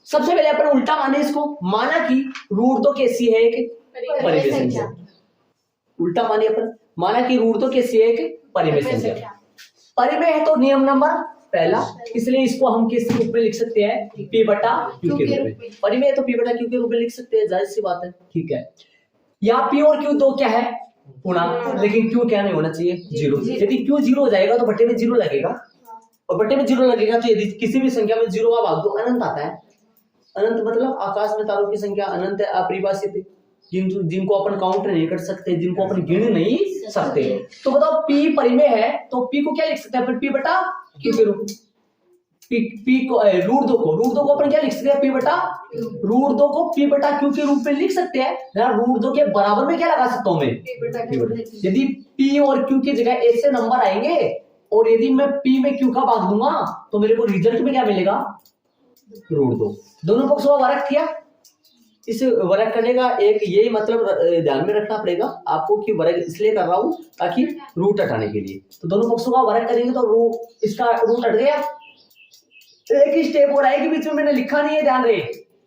सबसे पहले अपन उल्टा माने इसको, माना कि रूट 2 कैसी है एक परिमेय संख्या। उल्टा माने अपन, माना कि रूट 2 कैसी है एक परिमेय संख्या। परिमेय है तो नियम नंबर पहला, इसलिए इसको हम किस रूप में लिख सकते हैं, p बटा q के रूप में। परिमेय तो p बटा q के रूप में लिख सकते हैं, जाहिर सी बात है। ठीक है, यहाँ p और q दो क्या है, पूर्णांक, लेकिन q क्या नहीं होना चाहिए, जीरो। यदि q जीरो हो जाएगा तो बट्टे में जीरो लगेगा, और बट्टे में जीरो लगेगा तो यदि किसी भी संख्या में जीरो का भाग दो अनंत आता है। अनंत मतलब आकाश में तारों की संख्या अनंत है, अपरिभाषित, जिनको अपन काउंट नहीं कर सकते, जिनको अपन गिन नहीं सकते। तो बताओ p परिमेय है तो p को क्या लिख सकते हैं अपन, p बटा q के रूप में। p को रूट 2 को अपन क्या लिख सकते हैं, p बटा रूट 2 को p बटा q के रूप में लिख सकते हैं ना। रूट 2 के बराबर में क्या लगा सकता हूं मैं, p बटा। यदि p और q की जगह ऐसे नंबर आएंगे और यदि मैं p में q का भाग दूंगा तो मेरे को रिजल्ट में क्या मिलेगा, रूट 2। दोनों पक्षों का वर्ग किया, इस वर्ग करने का एक यही मतलब ध्यान में रखना पड़ेगा आपको कि वर्ग इसलिए कर रहा हूं ताकि रूट हटाने के लिए। तो दोनों पक्षों का वर्ग करेंगे तो इसका रूट हट गया। एक ही स्टेप और आएगी बीच में, मैंने लिखा नहीं है, ध्यान रहे,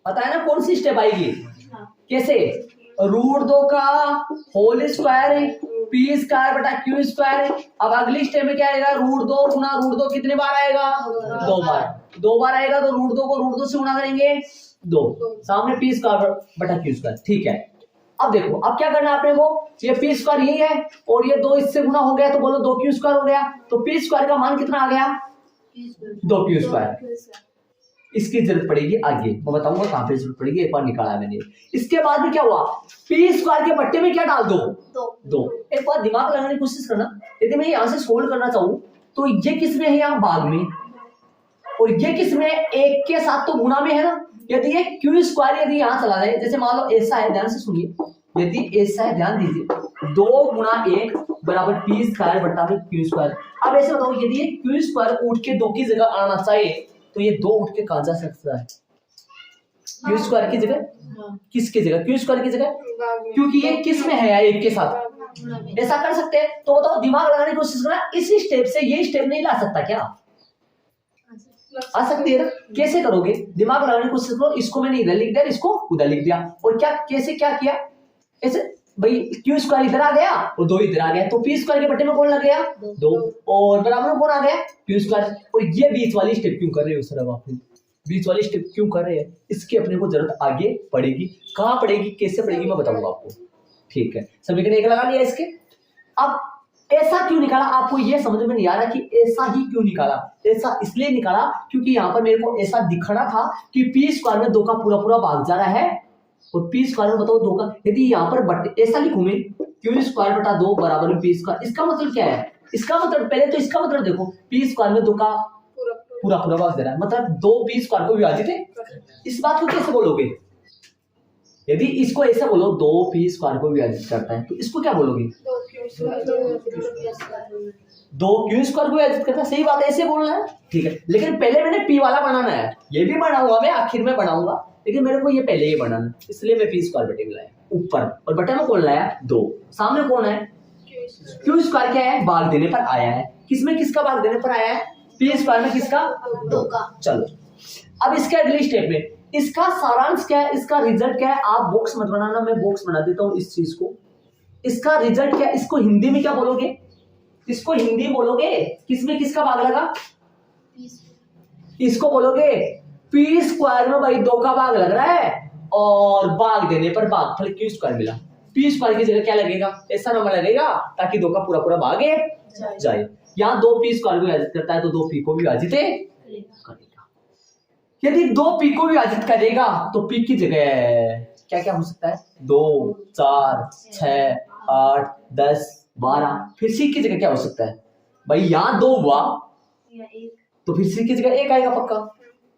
पता है ना कौन सी स्टेप आएगी, कैसे, रूट 2 का होल स्क्वायर p स्क्वायर बटा q स्क्वायर। अब अगली स्टेप में क्या आएगा, रूट 2 गुना रूट 2 कितने बार आएगा, 2 बार आएगा। तो रूट 2 को रूट 2 से गुणा करेंगे 2, सामने p स्क्वायर बटा q स्क्वायर। ठीक है, अब देखो अब क्या करना है आपने को, ये p स्क्वायर यही है और ये 2 इससे गुना हो गया तो बोलो 2q स्क्वायर हो गया। तो p स्क्वायर का मान कितना आ गया, 2q स्क्वायर। इसकी जरूरत पड़ेगी आगे, मैं बताऊंगा कहां पे जरूरत पड़ेगी, एक बार निकाला है मैंने। इसके बाद में क्या हुआ, p स्क्वायर के बट्टे में क्या डाल दो, 2। एक बार दिमाग लगाने की कोशिश करना, यदि मैं यहां से सोल्व करना चाहूं तो ये किस में है, यहाँ भाग में, और ये किस में है, 1 के साथ तो गुणा में है ना। यदि ये q स्क्वायर यदि यहाँ चला जाए, जैसे मान लो ऐसा है, ध्यान से सुनिए, यदि ऐसा है, ध्यान दीजिए, 2 गुणा 1 बराबर p स्क्वायर बटा में q स्क्वायर। अब ऐसे बताओ, यदि ये q स्क्वायर उठ के 2 की जगह आना चाहिए तो ये 2 उठ के कहां जा सकता है, q स्क्वायर की जगह, किसकी जगह, q स्क्वायर की जगह, क्योंकि ये किस में है, 1 के साथ, ऐसा कर सकते हैं। तो बताओ दिमाग लगाने की कोशिश करना, इसी स्टेप से ये स्टेप नहीं ला सकता क्या, आ सकती है ना। कैसे करोगे, दिमाग लगाने की कोशिश करो। इसको मैंने इधर लिख दिया, इसको उधर लिख दिया, और क्या कैसे क्या किया, ऐसे भाई q स्क्वायर इधर आ गया और 2 इधर आ गया, तो p स्क्वायर के बट्टे में कौन लग गया, 2, और बराबर में कौन आ गया, q स्क्वायर। और ये बीच वाली स्टेप क्यों कर रहे हो सर, अब आप बीच वाली स्टेप क्यों कर रहे हैं, इसकी अपने को जरूरत आगे पड़ेगी, कहां पड़ेगी, कैसे पड़ेगी, मैं बताऊंगा आपको। ठीक है, समीकरण 1 लगा लिया इसके। अब ऐसा क्यों निकाला, आपको ये समझ में नहीं आ रहा कि ऐसा ही क्यों निकाला। ऐसा इसलिए निकाला क्योंकि यहाँ पर मेरे को ऐसा दिखना था कि p स्क्वायर में 2 का पूरा पूरा भाग जा रहा है, और p स्क्वायर में बताओ 2 का, यदि यहाँ पर बट्टे ऐसा लिखूं मैं, q स्क्वायर बटा 2 बराबर में p स्क्वायर, इसका मतलब क्या है, इसका मतलब पहले तो इसका मतलब देखो, p स्क्वायर में 2 का पूरा पूरा भाग दे रहा है, मतलब 2 p स्क्वायर को विभाजित है। इस बात को कैसे बोलोगे, यदि इसको ऐसा बोलो 2 p स्क्वायर को विभाजित करता है तो इसको क्या बोलोगे, 2 q स्क्वायर को विभाजित करता है, सही बात है, ऐसे बोलना है। ठीक है, लेकिन पहले मैंने p वाला बनाना है, ये भी बनाऊंगा मैं, आखिर में बनाऊंगा, लेकिन मेरे को ये पहले ही बनाना, इसलिए मैं p स्क्वायर बटे में लाया ऊपर, और बटे में कौन लाया, 2, सामने कौन है, q स्क्वायर क्या है, भाग देने पर आया है, किसमें किसका भाग देने पर आया है, p स्क्वायर में किसका, 2 का। चलो अब इसके अगली स्टेप में इसका सारांश क्या है, इसका रिजल्ट क्या है, आप बॉक्स मत बनाना, मैं बॉक्स बना देता हूं इस चीज को। इसका रिजल्ट क्या है, इसको हिंदी में क्या बोलोगे, इसको हिंदी बोलोगे, किसमें किसका भाग लगा, इसको बोलोगे p स्क्वायर में भाई 2 का भाग लग रहा है, और भाग देने पर भागफल q स्क्वायर मिला। p स्क्वायर की जगह क्या लगेगा, ऐसा नंबर लगेगा ताकि 2 का पूरा पूरा भाग जाए। यहाँ 2 p स्क्वायर को विभाजित करता है तो 2 p को विभाजित करेगा। यदि 2 p को विभाजित करेगा तो p की जगह क्या क्या हो सकता है, 2, 4, 6, 8, 10, 12, फिर c की जगह क्या हो सकता है, भाई यहाँ 2 हुआ तो फिर c की जगह 1 आएगा पक्का,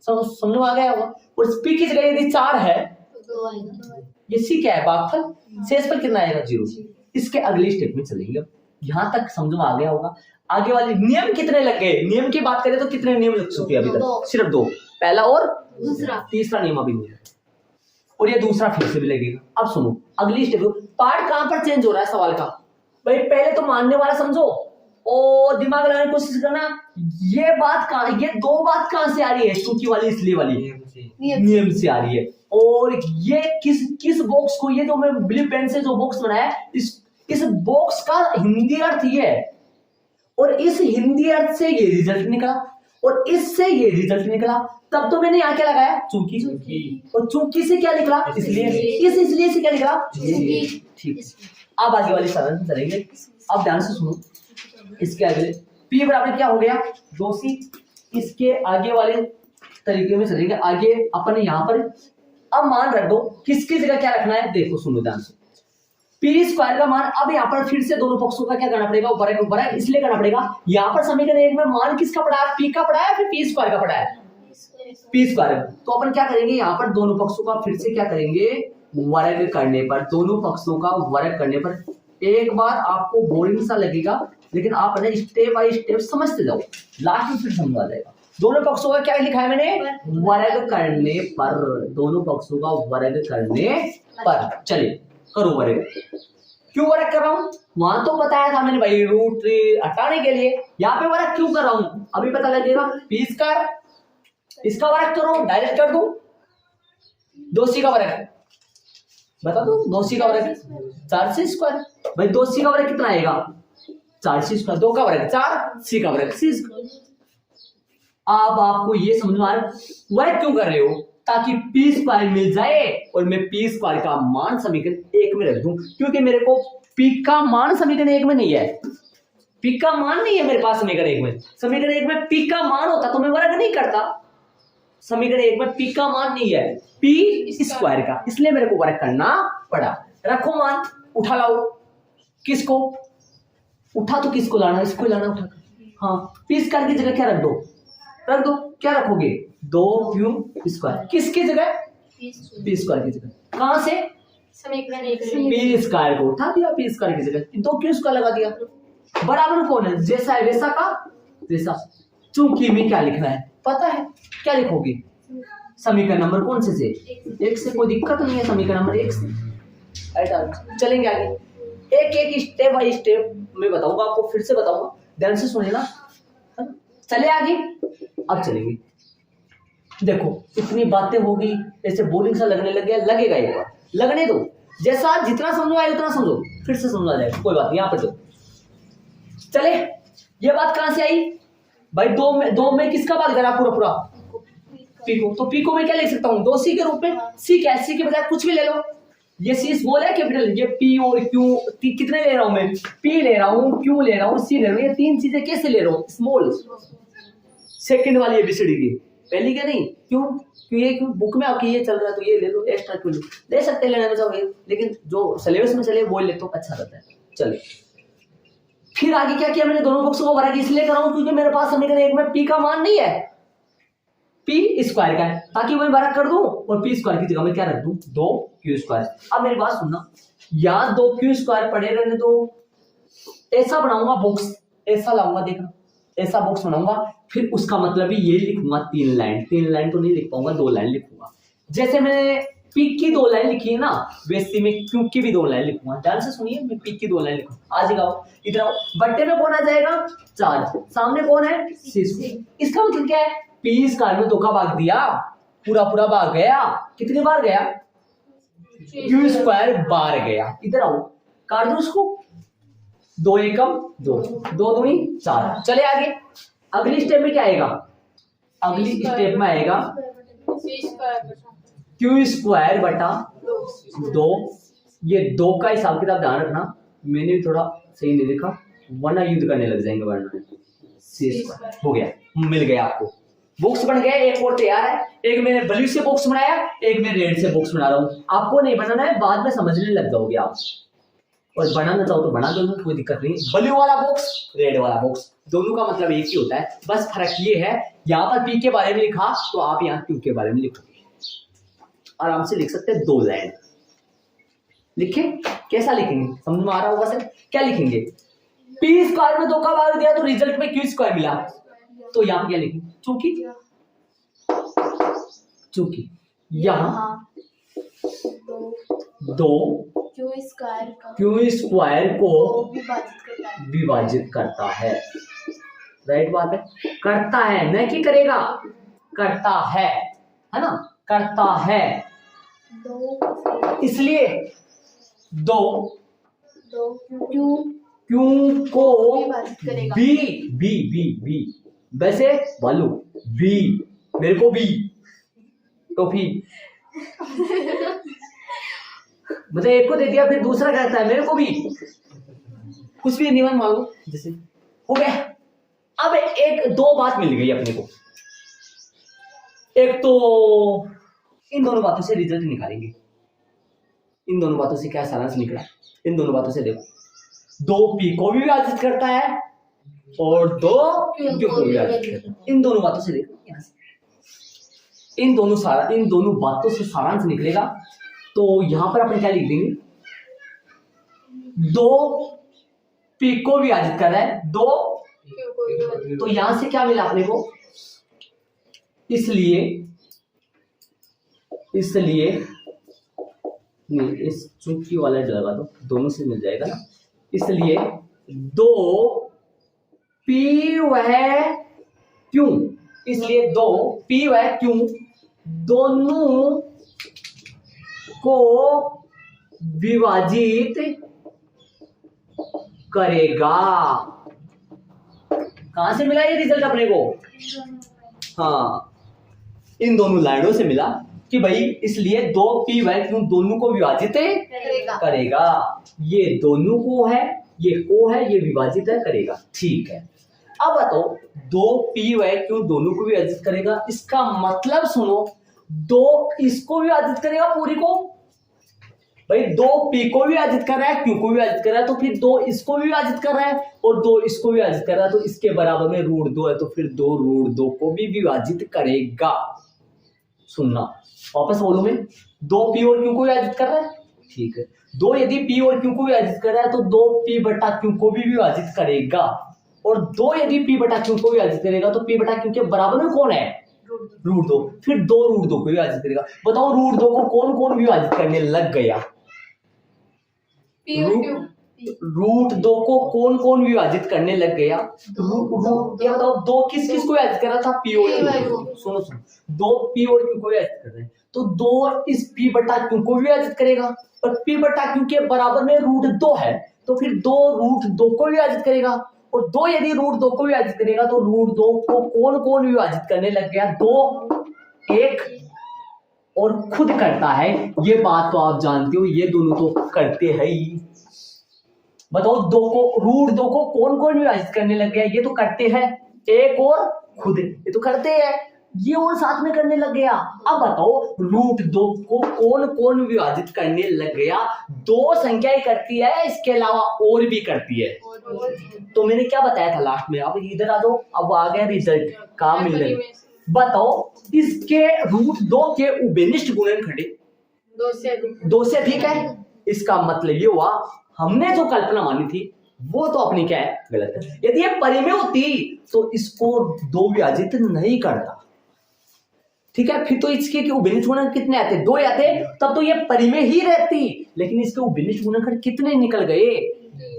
समझ में आ गया होगा। और p की जगह यदि 4 है तो 2 आएगा, ये c क्या है, भागफल, शेष पर कितना आएगा, 0। इसके अगली स्टेप में चलेंगे, यहाँ तक समझ में आ गया होगा। आगे वाले नियम कितने लग गए, नियम की बात करें तो कितने नियम लग चुके हैं अभी तक, सिर्फ 2, पहला और दूसरा, तीसरा नियम अभी नहीं है, और ये दूसरा फिर से भी लगेगा। अब सुनो अगली स्टेप, पार्ट कहां पर चेंज हो रहा है सवाल का, भाई पहले तो मानने वाला समझो और दिमाग लगाने की कोशिश करना, ये बात कहां, ये 2 बात कहां से आ रही है, चूंकि वाली इसलिए वाली, नियम से आ रही है। और ये किस बॉक्स को, ये जो मैं ब्लू पेन से जो बॉक्स बनाया है, इस बॉक्स का हिंदी अर्थ ये है, और इस हिंदी अर्थ से ये रिजल्ट निकला, और इससे ये रिजल्ट निकला। तब तो मैंने यहाँ क्या लगाया, चूंकि, और चूंकि से क्या निकला, इसलिए से क्या निकला, ठीक। अब आगे वाली साधन चलेंगे। अब ध्यान से सुनो, इसके आगे P बराबर क्या हो गया, 2C। इसके आगे वाले तरीके में चलेंगे। आगे अपन यहाँ पर अब मान रख दो, किसकी जगह क्या रखना है, देखो सुनो ध्यान से। पी स्क्वायर का मान, अब यहाँ पर फिर से दोनों पक्षों का क्या करना पड़ेगा, वर्ग इसलिए करना पड़ेगा। यहाँ पर समीकरण 1 में मान किसका पड़ा है, पी का पड़ा है, फिर पी स्क्वायर का पड़ा है, पी स्क्वायर। तो अपन क्या करेंगे, यहाँ पर दोनों पक्षों का फिर से क्या करेंगे, वर्ग करने पर, दोनों पक्षों का वर्ग करने पर। एक बार आपको बोरिंग सा लगेगा, लेकिन आप स्टेप बाय स्टेप समझते जाओ, लास्ट में फिर समझ आ जाएगा। दोनों पक्षों का क्या लिखा है मैंने, वर्ग करने पर, दोनों पक्षों का वर्ग करने पर। चलिए करो वर्ग। क्यों वर्ग कर रहा हूं, वहां तो बताया था मैंने भाई, रूट हटाने के लिए। यहाँ पे वर्ग क्यों कर रहा हूं, अभी पता लगेगा। पी स्क्वायर, इसका वर्ग करो, डायरेक्ट कर दूं, 2C का वर्ग बता दो, 2C का वर्ग 4C स्क्वायर। भाई 2C का वर्ग कितना आएगा, 4C स्क्वायर, 2 का वर्ग 4, C का वर्ग C स्क्वायर। अब आपको ये समझ में आ रहा है वर्ग क्यों कर रहे हो, ताकि पी स्क्वायर मिल जाए और मैं पी स्क्वायर का मान समीकरण 1 में रख दूं, क्योंकि मेरे को पी का मान समीकरण 1 में नहीं है, पी का मान नहीं है मेरे पास समीकरण 1 में। समीकरण 1 में पी का मान होता तो मैं वर्ग नहीं करता, समीकरण 1 में पी का मान नहीं है, पी स्क्वायर का, इसलिए मेरे को वर्ग करना पड़ा। रखो मान, उठा लाओ, किसको उठा, तो किसको लाना, इसको लाना उठा। हाँ, पी स्क्वायर की जगह क्या रख दो, क्या रखोगे, 2Q स्क्वायर, किसकी जगह, पी स्क्वायर की जगह। कहां से, समीकरण 1 पी स्क्वायर को उठा दिया, पी स्क्वायर की जगह 2Q स्क्वायर लगा दिया। बराबर कौन है, जैसा है वैसा का वैसा। चूंकि में क्या लिखना है पता है, क्या लिखोगे, समीकरण नंबर कौन से 1 से, कोई दिक्कत नहीं है, समीकरण नंबर 1 से। चलेंगे आगे, एक स्टेप बाय स्टेप मैं बताऊंगा आपको, फिर से बताऊंगा, ध्यान से सुनिएगा। चले आगे, अब चलेंगे। देखो इतनी बातें होगी, ऐसे बोरिंग सा लगने लग गया, लगेगा एक बार, लगने दो, जैसा जितना समझो आए उतना समझो, फिर से समझ आ जाएगा, कोई बात नहीं। यहाँ पर दो चले, ये बात कहां से आई भाई, दो में किसका भाग दे रहा पूरा पी को, तो पी को मैं क्या लिख सकता हूँ, 2C के रूप में। सी क्या है, सी के बजाय कुछ भी ले लो, ये सी स्मॉल है कैपिटल, ये पी और क्यू कितने ले रहा हूं मैं, पी ले रहा हूँ, क्यू ले रहा हूँ, सी ले रहा हूँ, ये 3 चीजें कैसे ले रहा हूँ, स्मॉल। सेकंड वाली एबीसीडी की, पहली क्या नहीं, क्यों, ये बुक में आपकी ये चल रहा है तो ये ले लो, एक्स्ट्रा क्यों ले सकते हैं, लेने में जाओगे, लेकिन जो सिलेबस में चले वो ले तो अच्छा रहता है। चलिए फिर आगे क्या किया मैंने, दोनों पक्षों को वर्ग इसलिए कर रहा हूं क्योंकि मेरे पास समीकरण 1 में पी का मान नहीं है, पी स्क्वायर का है, ताकि मैं वर्ग कर दूं और पी स्क्वायर की जगह में क्या रख दूं, 2Q स्क्वायर। अब मेरी बात सुनना, यहाँ 2Q स्क्वायर पड़े रहने दो, ऐसा बनाऊंगा बॉक्स, ऐसा लाऊंगा, देखना ऐसा बॉक्स बनाऊंगा, फिर उसका मतलब ये लिखूंगा 3 लाइन तो नहीं लिख पाऊंगा, 2 लाइन लिखूंगा। जैसे मैंने पी की 2 लाइन लिखी है ना, वैसे में क्यू की भी 2 लाइन लिखूंगा। ध्यान से सुनिए, मैं पी की 2 लाइन लिखूंगा। आज आओ इधर आओ, बट्टे में कौन आ जाएगा, चार्ज, सामने कौन है, सी। इसका मतलब क्या है, पी स्क्वायर में 2 का भाग दिया, पूरा भाग गया, कितनी बार गया, क्यू स्क्वायर बार गया। इधर आओ, काट दो उसको, 2 एकम 2, 2 दूनी 4। चले आगे, अगली स्टेप में क्या आएगा, अगली स्टेप में आएगा क्यू स्क्वायर बटा 2। ये 2 का हिसाब किताब ध्यान रखना, मैंने भी थोड़ा सही नहीं लिखा, वरना युद्ध करने लग जाएंगे, वरना सी स्क्वायर हो गया, मिल गया आपको, बॉक्स बन गया। एक और तैयार है, एक मैंने ब्लू से बॉक्स बनाया, एक मैं रेड से बॉक्स बना रहा हूँ। आपको नहीं बनाना है, बाद में समझने लग जाओगे आप, और बनाना चाहो तो बना दो, कोई दिक्कत नहीं। ब्लू वाला बॉक्स, रेड वाला बॉक्स, दोनों का मतलब एक ही होता है, बस फर्क ये है, यहाँ पर पी के बारे में लिखा तो आप यहाँ क्यू के बारे में लिखोगे, आराम से लिख सकते हैं, 2 लाइन लिखे। कैसा लिखेंगे, समझ में आ रहा होगा सर, क्या लिखेंगे, पी स्क्वायर में 2 का भाग दिया तो रिजल्ट में क्यू स्क्वायर मिला, तो यहाँ क्या लिखेंगे, चूंकि यहाँ 2 क्यू स्क्वायर को विभाजित करता है। राइट बात है, करता है, न कि करेगा, करता है। है ना, करता है, इसलिए दो क्यों को बी बी बी बी वैसे बालू बी मेरे को बी टॉफी मतलब एक को दे दिया फिर दूसरा कहता है मेरे को भी, कुछ भी नियम मांगो जैसे हो गया। अब एक दो बात मिल गई अपने को, एक तो इन दोनों बातों से रिजल्ट निकालेंगे, इन दोनों बातों से क्या सारांश निकला, इन दोनों बातों से देखो, दो पी को भी विभाजित करता है और दो क्यू को भी विभाजित करता है, इन दोनों बातों से देखो, यहाँ से इन दोनों बातों से सारांश निकलेगा। तो यहां पर अपन क्या लिख देंगे, दो पी को विभाजित कर रहा है, दो तो यहां से क्या मिला अपने को, इसलिए नहीं इस चूंकि वाला लगा दो, दोनों से मिल जाएगा ना, इसलिए दो पी वह क्यों, इसलिए दो पी वह क्यों दोनों को विभाजित करेगा। कहां से मिला ये रिजल्ट अपने को, हाँ इन दोनों लाइनों से मिला कि भाई इसलिए दो पी वह क्यों दोनों को विभाजित करेगा। ये दोनों को है, ये को है, ये विभाजित है करेगा, ठीक है। अब बताओ दो पी वह क्यों दोनों को विभाजित करेगा, इसका मतलब सुनो, दो इसको विभाजित करेगा पूरी को, भाई दो पी को भी विभाजित कर रहा है, क्यू को भी विभाजित कर रहा है, तो फिर दो इसको भी विभाजित कर रहा है और दो इसको भी विभाजित कर रहा है, तो इसके बराबर में √2 है, तो फिर दो √2 को भी विभाजित करेगा। सुनना वापस बोलूं मैं, दो पी और क्यू को विभाजित कर रहा है, ठीक है, दो यदि पी और क्यू को विभाजित कर रहा है तो दो पी बटा क्यू को भी विभाजित करेगा, और दो यदि पी बटा क्यू को विभाजित करेगा तो पी बटा क्यू के बराबर में कौन है, √2, फिर दो √2 को विभाजित करेगा। बताओ √2 को कौन कौन विभाजित करने लग गया, √2 को कौन कौन विभाजित करने लग गया, ये बताओ दो किस किस को विभाजित कर रहा था, पी और क्यू, सुनो दो पी और क्यू को विभाजित कर रहे हैं, तो दो इस पी बटा क्यू को विभाजित करेगा, और पी बटा क्यू के बराबर में √2 है, तो फिर दो √2 को विभाजित करेगा, और दो यदि √2 को विभाजित करेगा तो √2 को कौन कौन विभाजित करने लग गया, दो एक और खुद करता है, ये बात तो आप जानते हो, ये दोनों तो करते हैं ही। बताओ दो को √2 को कौन कौन विभाजित करने लग गया, ये तो करते हैं, एक और खुद, ये तो करते हैं, ये और साथ में करने लग गया। अब बताओ √2 को कौन कौन विभाजित करने लग गया, दो संख्या ही करती है, इसके अलावा और भी करती है। तो मैंने क्या बताया था लास्ट में, अब इधर आ जाओ, अब आ गया रिजल्ट काम मिलने। बताओ इसके √2 के उभयनिष्ठ गुणनखंड दो से अधिक है, इसका मतलब ये हुआ हमने जो कल्पना मानी थी वो तो अपनी क्या है, गलत है। यदि ये परिमेय होती तो इसको दो विभाजित नहीं करता, ठीक है, फिर तो इसके उभयनिष्ठ गुणनखंड कितने आते, दो आते, तब तो ये परिमेय ही रहती, लेकिन इसके उभयनिष्ठ गुणनखंड कितने निकल गए,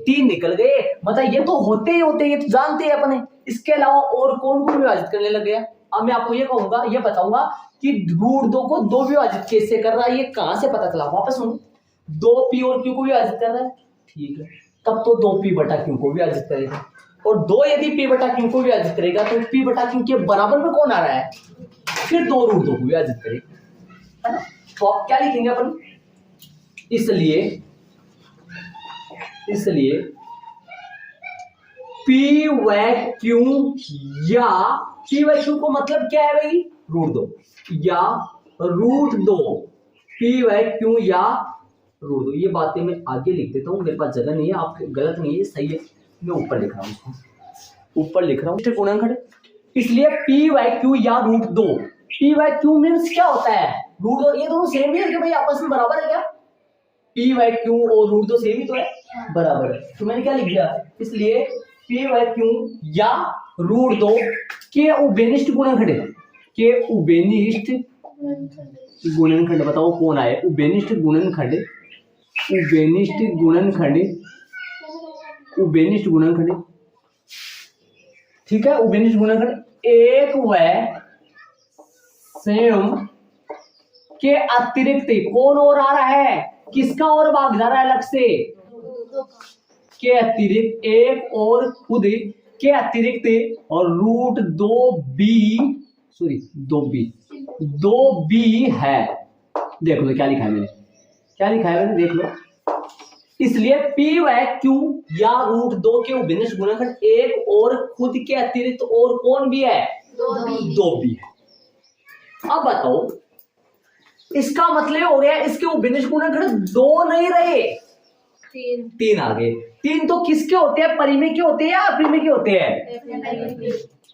3 निकल गए, मतलब ये तो होते ही होते, ये तो जानते हैं अपने, इसके अलावा और कौन कौन विभाजित करने लग गया। अब मैं आपको ये कहूंगा, ये बताऊंगा कि √2 को दो विभाजित कैसे कर रहा है, ये कहां से पता चला, वापस सुनो, दो पी और क्यू को विभाजित कर रहा है, ठीक है, तब तो दो पी बटा क्यू को विभाजित करेगा, और दो यदि पी बटा क्यू को विभाजित करेगा तो पी बटा क्यू के बराबर में कौन आ रहा है, फिर दो √2 को विभाजित करेगा, है ना। तो आप क्या लिखेंगे अपन, इसलिए पी व क्यू या पी व क्यू को मतलब क्या है भाई, √2 या √2, पी व क्यू या √2, ये बातें मैं आगे लिख देता हूँ, मेरे पास जगह नहीं है, आप गलत नहीं है, सही है, मैं ऊपर लिख रहा हूँ, ऊपर लिख रहा हूँ गुणनखंड। इसलिए पी व क्यू या √2, पी व क्यू मीन्स क्या होता है, √2, ये दोनों सेम ही है भाई, आपस में बराबर है क्या, पी व क्यू और √2 सेम ही तो है, बराबर है, तो मैंने क्या लिख दिया, इसलिए पी व क्यू या √2 के उभयनिष्ठ गुणनखंड, के उभयनिष्ठ गुणनखंड, बताओ कौन आए, उभयनिष्ठ गुणनखंड, उभयनिष्ठ गुणनखंड, उभयनिष्ठ गुणनखंड, ठीक है, उभयनिष्ठ गुणनखंड एक व स्वयं के अतिरिक्त कौन और आ रहा है, किसका और भाग जा रहा है अलग से, के अतिरिक्त एक और खुद के अतिरिक्त और रूट 2b है। देख लो क्या लिखा है मैंने, क्या लिखा है मैंने, देख लो। इसलिए P व Q या रूट 2 के उभिन्नष्ट गुणनखंड एक और खुद के अतिरिक्त और कौन भी है, 2b है। अब बताओ, इसका मतलब हो गया इसके उभिन्नष्ट गुणनखंड 2 नहीं रहे, 3 आ गए। 3 तो किसके होते हैं, परिमेय के होते हैं या अपरिमेय के होते हैं।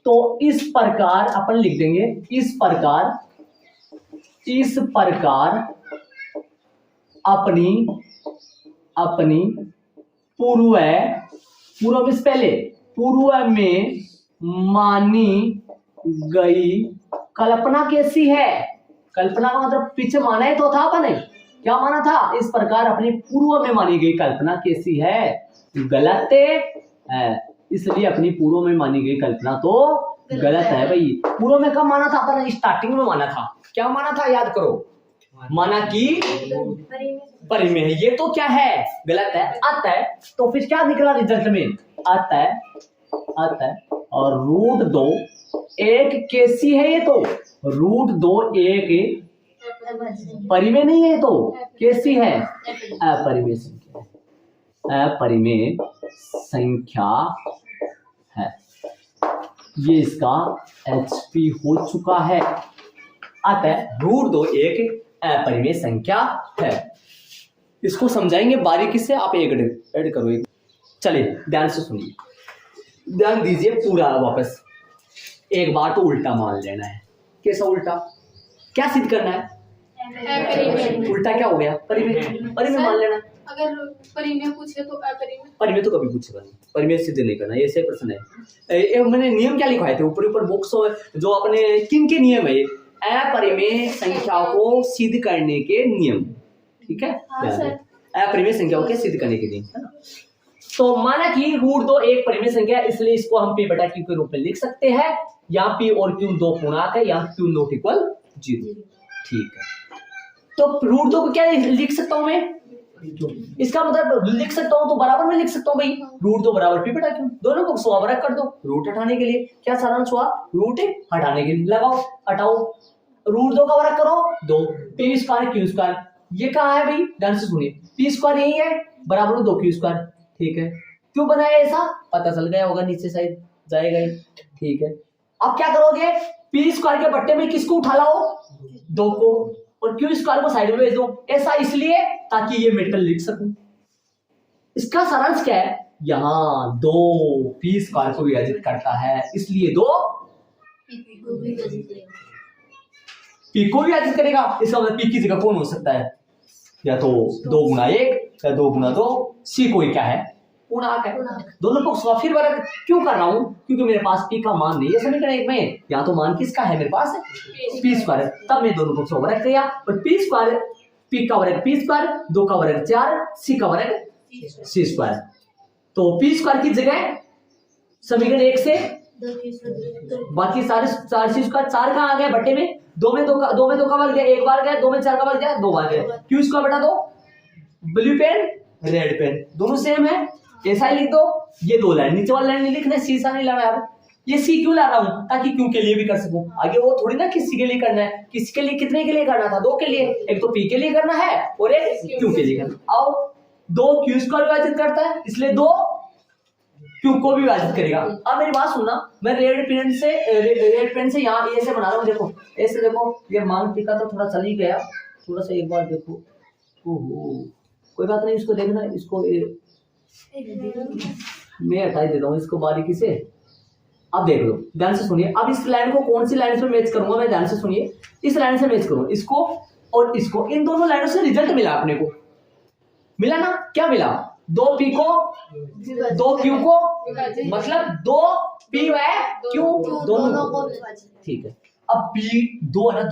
तो इस प्रकार अपन लिख देंगे, इस प्रकार अपनी पूर्व में पहले पूर्व में मानी गई कल्पना कैसी है, कल्पना का मतलब पीछे माना ही तो था अपन, क्या माना था, इस प्रकार अपनी पूर्व में मानी गई कल्पना कैसी है, गलत है। इसलिए अपनी पूर्व में मानी गई कल्पना तो गलत है भाई। पूर्व में कब माना था अपन, स्टार्टिंग में माना था, क्या माना था याद करो, माना कि परिमेय है, ये तो क्या है, गलत है, अतः तो फिर क्या निकला रिजल्ट में, अतः और रूट 2 एक कैसी है, ये तो रूट 2 एक परिमेय नहीं है, तो कैसी है, अपरिमेय संख्या है। ये इसका HP हो चुका है। अतः रूट 2 एक अपरिमेय संख्या है। इसको समझाएंगे बारीकी से, आप एक ऐड करो एक। चलिए ध्यान से सुनिए, ध्यान दीजिए पूरा वापस। एक बार तो उल्टा मान लेना है। कैसा उल्टा, क्या सिद्ध करना है, उल्टा क्या हो गया, परिमेय मान लेना। अगर परिमेय पूछे तो अपरिमेय, परिमेय तो कभी पूछेगा नहीं, परिमेय सिद्ध नहीं करना, ये सही प्रश्न है। मैंने नियम क्या लिखवाए थे ऊपर बॉक्स जो अपने किन के नियम है, अपरिमेय संख्या को सिद्ध करने के नियम, ठीक है, अपरिमेय संख्याओं के सिद्ध करने के नियम, है ना। तो माना कि रूट 2 एक परिमेय संख्या है, इसलिए इसको हम P बटा Q के रूप में लिख सकते हैं। यहाँ P और Q 2 पूर्णांक है, यहाँ Q नॉट इक्वल 0, ठीक है। तो रूट 2 को क्या लिख सकता हूं मैं, इसका मतलब लिख सकता हूं तो बराबर में लिख सकता हूं भाई, रूट 2 बराबर P बटा Q, दोनों को स्वाभाविक कर दो। रूट हटाने के लिए क्या सारांश हुआ, रूट हटाने के लिए लगाओ, हटाओ, रूट 2 का वर्ग करो 2, P स्क्वायर Q स्क्वायर, ये कहाँ है भाई, ध्यान से सुनिए, P स्क्वायर यही है, बराबर 2 Q स्क्वायर, ठीक है। क्यों बनाया ऐसा, पता चल गया होगा, नीचे साइड जाएगा ही, ठीक है। अब क्या करोगे, P स्क्वायर के बट्टे में किसको उठा लाओ, 2 को, और Q स्क्वायर को साइड में भेज दो। ऐसा इसलिए ताकि ये मेटल लिख सकूं। इसका सारांश क्या है, यहां 2 P स्क्वायर को विभाजित करता है, इसलिए 2 P को विभाजित करेगा। इसका मतलब P की जगह कौन हो सकता है, या तो 2 गुना 1 या 2 गुना 2, C कोई क्या है, पूर्णांक है। दोनों को फिर वर्ग क्यों कर रहा हूं, क्योंकि मेरे पास P का मान नहीं है समीकरण 1 में, या तो मान किसका है मेरे पास, P स्क्वायर, तब मैं दोनों को वर्ग किया, और P स्क्वायर, P का वर्ग P स्क्वायर, 2 का वर्ग 4, C का वर्ग C स्क्वायर। तो P स्क्वायर की जगह समीकरण 1 से बाकी सारे 4 C स्क्वायर, 4 कहां आ गए बट्टे में, 2 में 2 का वर्ग गया, 1 बार गया, 2 में 4 का वर्ग गया, 2 बार गया। Q स्क्वायर बटा 2, ब्लू पेन रेड पेन दोनों सेम है, ऐसा ही लिख दो। ये 2 लाइन, नीचे वाला लाइन नहीं लिखना, C सा नहीं ला रहा है, ये C क्यों ला रहा हूं, ताकि Q के लिए भी कर सकूं। आगे वो थोड़ी ना किसी के लिए करना है, किसी के लिए, कितने के लिए करना था, 2 के लिए, एक तो P के लिए करना है और एक Q के लिए करना। आओ 2 Q स्क्वायर विभाजित करता है, इसलिए 2 Q को भी विभाजित करेगा। अब मेरी बात सुनना, मैं रेड पेन से यहाँ ऐसे बना रहा हूँ, देखो ऐसे, देखो ये मान टिका तो थोड़ा चल ही गया, थोड़ा सा एक बार देखो, ओहो कोई बात नहीं, इसको देखना, इसको मैं हटा ही देता हूँ इसको बारीकी से। अब देख लो, ध्यान से सुनिए, अब इस लाइन को कौन सी लाइन से मैच करूंगा मैं, ध्यान से सुनिए, इस लाइन से मैच करूंगा, इसको और इसको, इन दोनों लाइनों से रिजल्ट मिला अपने को, मिला ना, क्या मिला, 2P को 2Q को, मतलब 2P व Q दोनों को, ठीक है। अब P 2 है ना,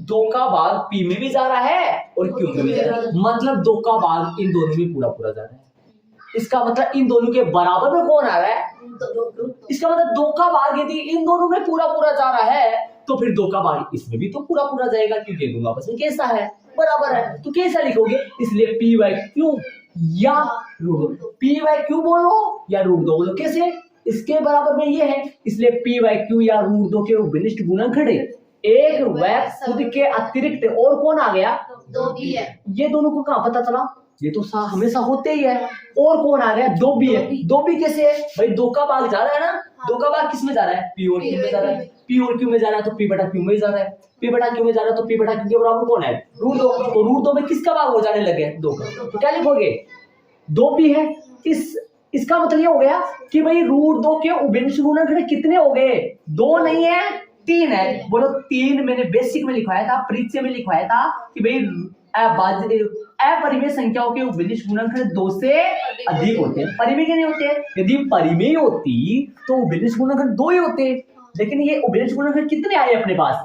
2 का भाग P में भी जा रहा है और Q में भी जा रहा है, मतलब 2 का भाग इन दोनों में पूरा पूरा जा रहा है। इसका मतलब इन दोनों के बराबर में कौन आ रहा है, इसका मतलब 2 का भाग यदि इन दोनों में पूरा पूरा जा रहा है तो फिर 2 का भाग इसमें भी तो पूरा पूरा जाएगा क्योंकि दोनों आपस में कैसा है, बराबर है। तो कैसा लिखोगे, इसलिए पी बाई क्यू या रूट दो, पी बाई क्यू बोलो या रूट दो बोलो, कैसे, इसके बराबर में ये है, इसलिए पी बाई क्यू या रूट दो के विनिष्ट गुणनखंड एक व खुद के अतिरिक्त और कौन आ गया, दो भी है। ये दोनों को कहां पता चला, ये तो हमेशा होते ही है, और कौन आ गया, दो भी है। दो भी कैसे है भाई, 2 का भाग जा रहा है ना, 2 का भाग किस में जा रहा है, पी और क्यू में जा रहा है, पी और क्यू में जा रहा है तो पी बटा क्यू में जा रहा है, पी बटा क्यू में जा रहा है तो पी बटा क्यू के बराबर कौन है, रूट दो। तो रूट दो में किसका भाग हो जाने लगे, 2 का, तो क्या लिखोगे, 2 भी है। इसका मतलब ये हो गया कि भाई रूट 2 के उभयनिष्ठ गुणनखंड कितने हो गए, 2 नहीं है 3 है, बोलो 3। मैंने बेसिक में लिखवाया था, परिचय में लिखवाया था कि भाई अपरिमेय संख्याओं के उभयनिष्ठ गुणनखंड 2 से अधिक होते हैं, परिमेय के नहीं होते। यदि परिमेय होती तो उभयनिष्ठ गुणनखंड 2 ही होते, लेकिन ये उभयनिष्ठ गुणनखंड कितने आए अपने पास,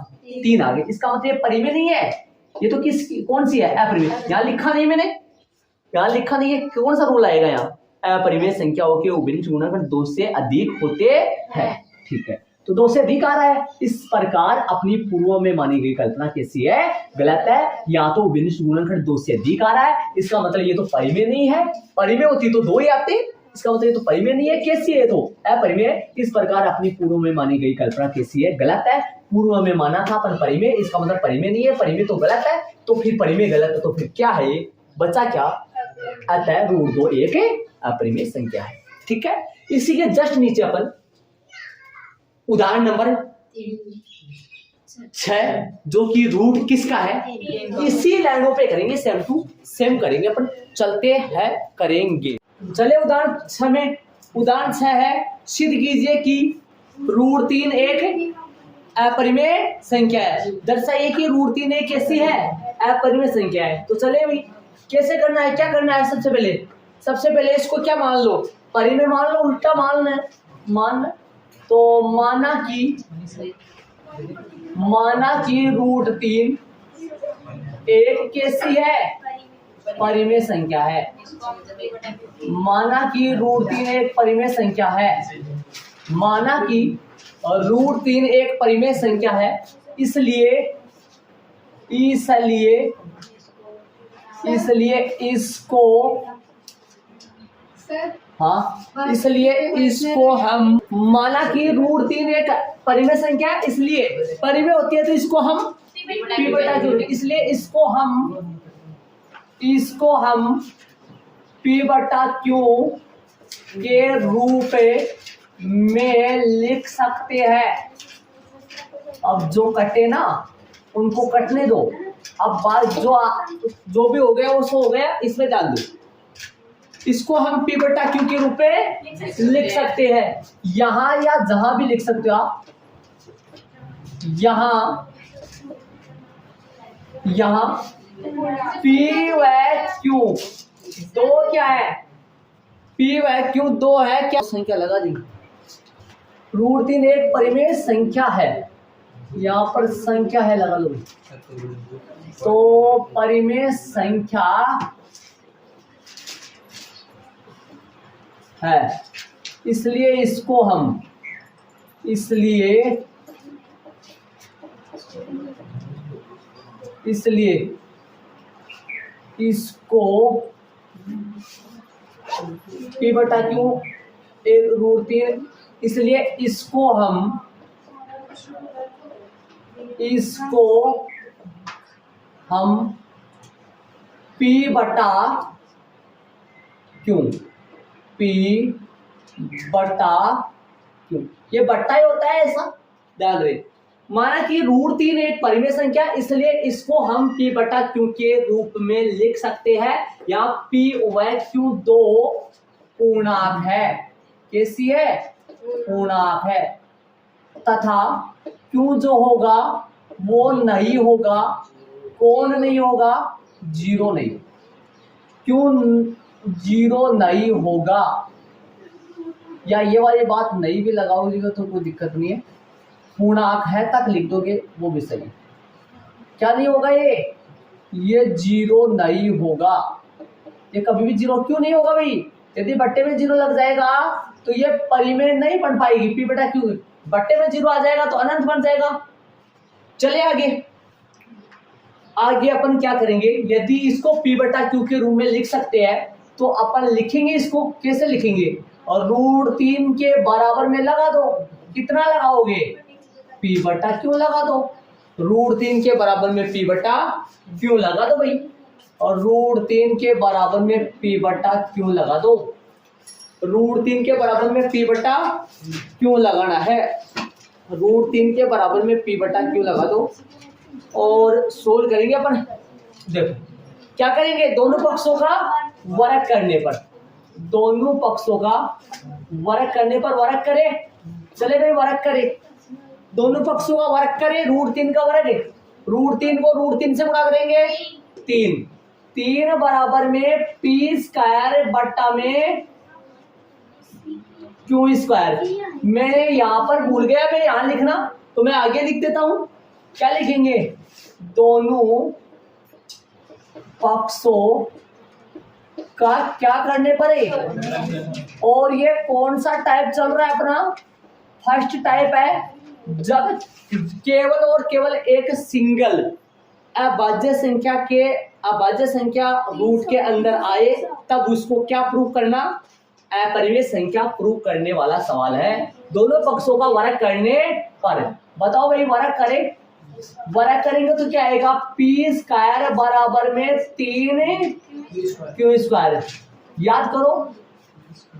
3 आ गए। इसका मतलब ये परिमेय नहीं है, ये तो कौन सी है, अपरिमेय। यहाँ लिखा नहीं मैंने, यहाँ लिखा नहीं है, कौन सा रूल आएगा यहाँ, अपरिमेय संख्याओं के उभयनिष्ठ गुणनखंड 2 से अधिक होते हैं, ठीक है। तो 2 से अधिक आ रहा है, इस प्रकार अपनी पूर्व में मानी गई कल्पना कैसी है, गलत है। या तो उभयनिष्ठ गुणनखंड 2 से अधिक आ रहा है, इसका मतलब ये तो परिमेय नहीं है, परिमेय होती तो 2 ही आते, इसका मतलब ये तो परिमेय नहीं है, कैसी है तो अपरिमेय। इस प्रकार अपनी पूर्व में मानी गई कल्पना कैसी है, गलत है। पूर्व में माना था पर परिमेय, इसका मतलब परिमेय नहीं है, परिमेय तो गलत है, तो फिर परिमेय गलत है तो फिर क्या है, बचा क्या, अतः रूट 2 एक अपरिमेय संख्या है, ठीक है। इसी के जस्ट नीचे अपन उदाहरण नंबर 6 जो कि रूट किसका है, इसी लाइनों पे करेंगे, सेम टू सेम करेंगे अपन, चलते हैं करेंगे। चले उदाहरण 6 में, उदाहरण 6 है, सिद्ध कीजिए कि रूट 3 एक अपरिमेय संख्या है। दर्शाइए कि रूट 3 एक कैसी है, अपरिमेय संख्या है। तो चले भाई कैसे करना है, क्या करना है, सबसे पहले इसको क्या मान लो, परिमेय मान लो, उल्टा मान तो माना कि रूट 3 एक कैसी है, परिमेय संख्या है। माना कि रूट 3 एक परिमेय संख्या है, माना कि रूट 3 एक परिमेय संख्या है, इसलिए इसको इसलिए इसको हम, माना कि रूट 3 एक परिमेय संख्या है, इसलिए परिमेय होती है तो इसको हम पी बटा क्यू, इसलिए इसको हम पी बटा क्यू के रूप में लिख सकते हैं। अब जो कटे ना उनको कटने दो, अब बात जो भी हो गया वो सो हो गया, इसमें डाल दो। इसको हम पी बटा क्यू के रूप में लिख सकते हैं, यहां या जहां भी लिख सकते हो आप। यहां पी व क्यू 2 क्या है, पी व क्यू 2 है, क्या संख्या लगा दी, रूट 3 एक परिमेय संख्या है, यहाँ पर संख्या है लगा लो, तो परिमेय संख्या है, इसलिए इसको हम इसको पी बटा क्यू एक रूट 3, इसलिए इसको हम पी बटा क्यू ये बट्टा ही होता है, ऐसा ध्यान रहे। माना कि रूट 3 एक परिमेय संख्या, इसलिए इसको हम पी बटा क्यू के रूप में लिख सकते हैं, या पी व क्यू 2 पूर्णांक है, कैसी है, पूर्णांक है, तथा क्यू जो होगा वो नहीं होगा, कौन नहीं होगा, 0 नहीं, क्यों 0 नहीं होगा, या ये वाली बात नहीं भी लगाओगे तो कोई दिक्कत नहीं है, पूर्णांक है तक लिख दोगे वो भी सही। क्या नहीं होगा, ये 0 नहीं होगा, ये कभी भी 0 क्यों नहीं होगा भाई, यदि बट्टे में 0 लग जाएगा तो ये परिमेय नहीं बन पाएगी, पी बटा क्यू, बट्टे में 0 आ जाएगा तो अनंत बन जाएगा, चले आगे। आगे अपन क्या करेंगे, यदि इसको p बटा क्यू के रूप में लिख सकते हैं तो अपन लिखेंगे इसको कैसे लिखेंगे, और √3 के बराबर में लगा दो। कितना लगाओगे, p बटा क्यू लगा दो। √3 के बराबर में p बटा क्यू लगा दो भाई, और √3 के बराबर में p बटा क्यू लगा दो। √3 के बराबर में p बटा क्यू लगाना है, √3 के बराबर में p बटा क्यू लगा दो और सोल्व करेंगे अपन। देखो क्या करेंगे, दोनों पक्षों का वर्ग करने पर, दोनों पक्षों का वर्ग करने पर वर्ग करें। चले भाई वर्ग करें, दोनों पक्षों का वर्ग करें। √3 का वर्ग है, √3 को √3 से गुणा करेंगे 3 बराबर में p² बट्टा में q²। मैं यहाँ पर भूल गया, मैं यहाँ लिखना तो मैं आगे लिख देता हूं। क्या लिखेंगे, दोनों पक्षों का क्या करने पर है, और ये कौन सा टाइप चल रहा है अपना, फर्स्ट टाइप है। जब केवल और केवल एक सिंगल अभाज्य संख्या रूट के अंदर आए तब उसको क्या प्रूव करना, अपरिमेय संख्या प्रूव करने वाला सवाल है। दोनों पक्षों का वर्ग करने पर। बताओ भाई वर्ग करें, वर्ग करेंगे तो क्या आएगा, p² बराबर में 3 q²। याद करो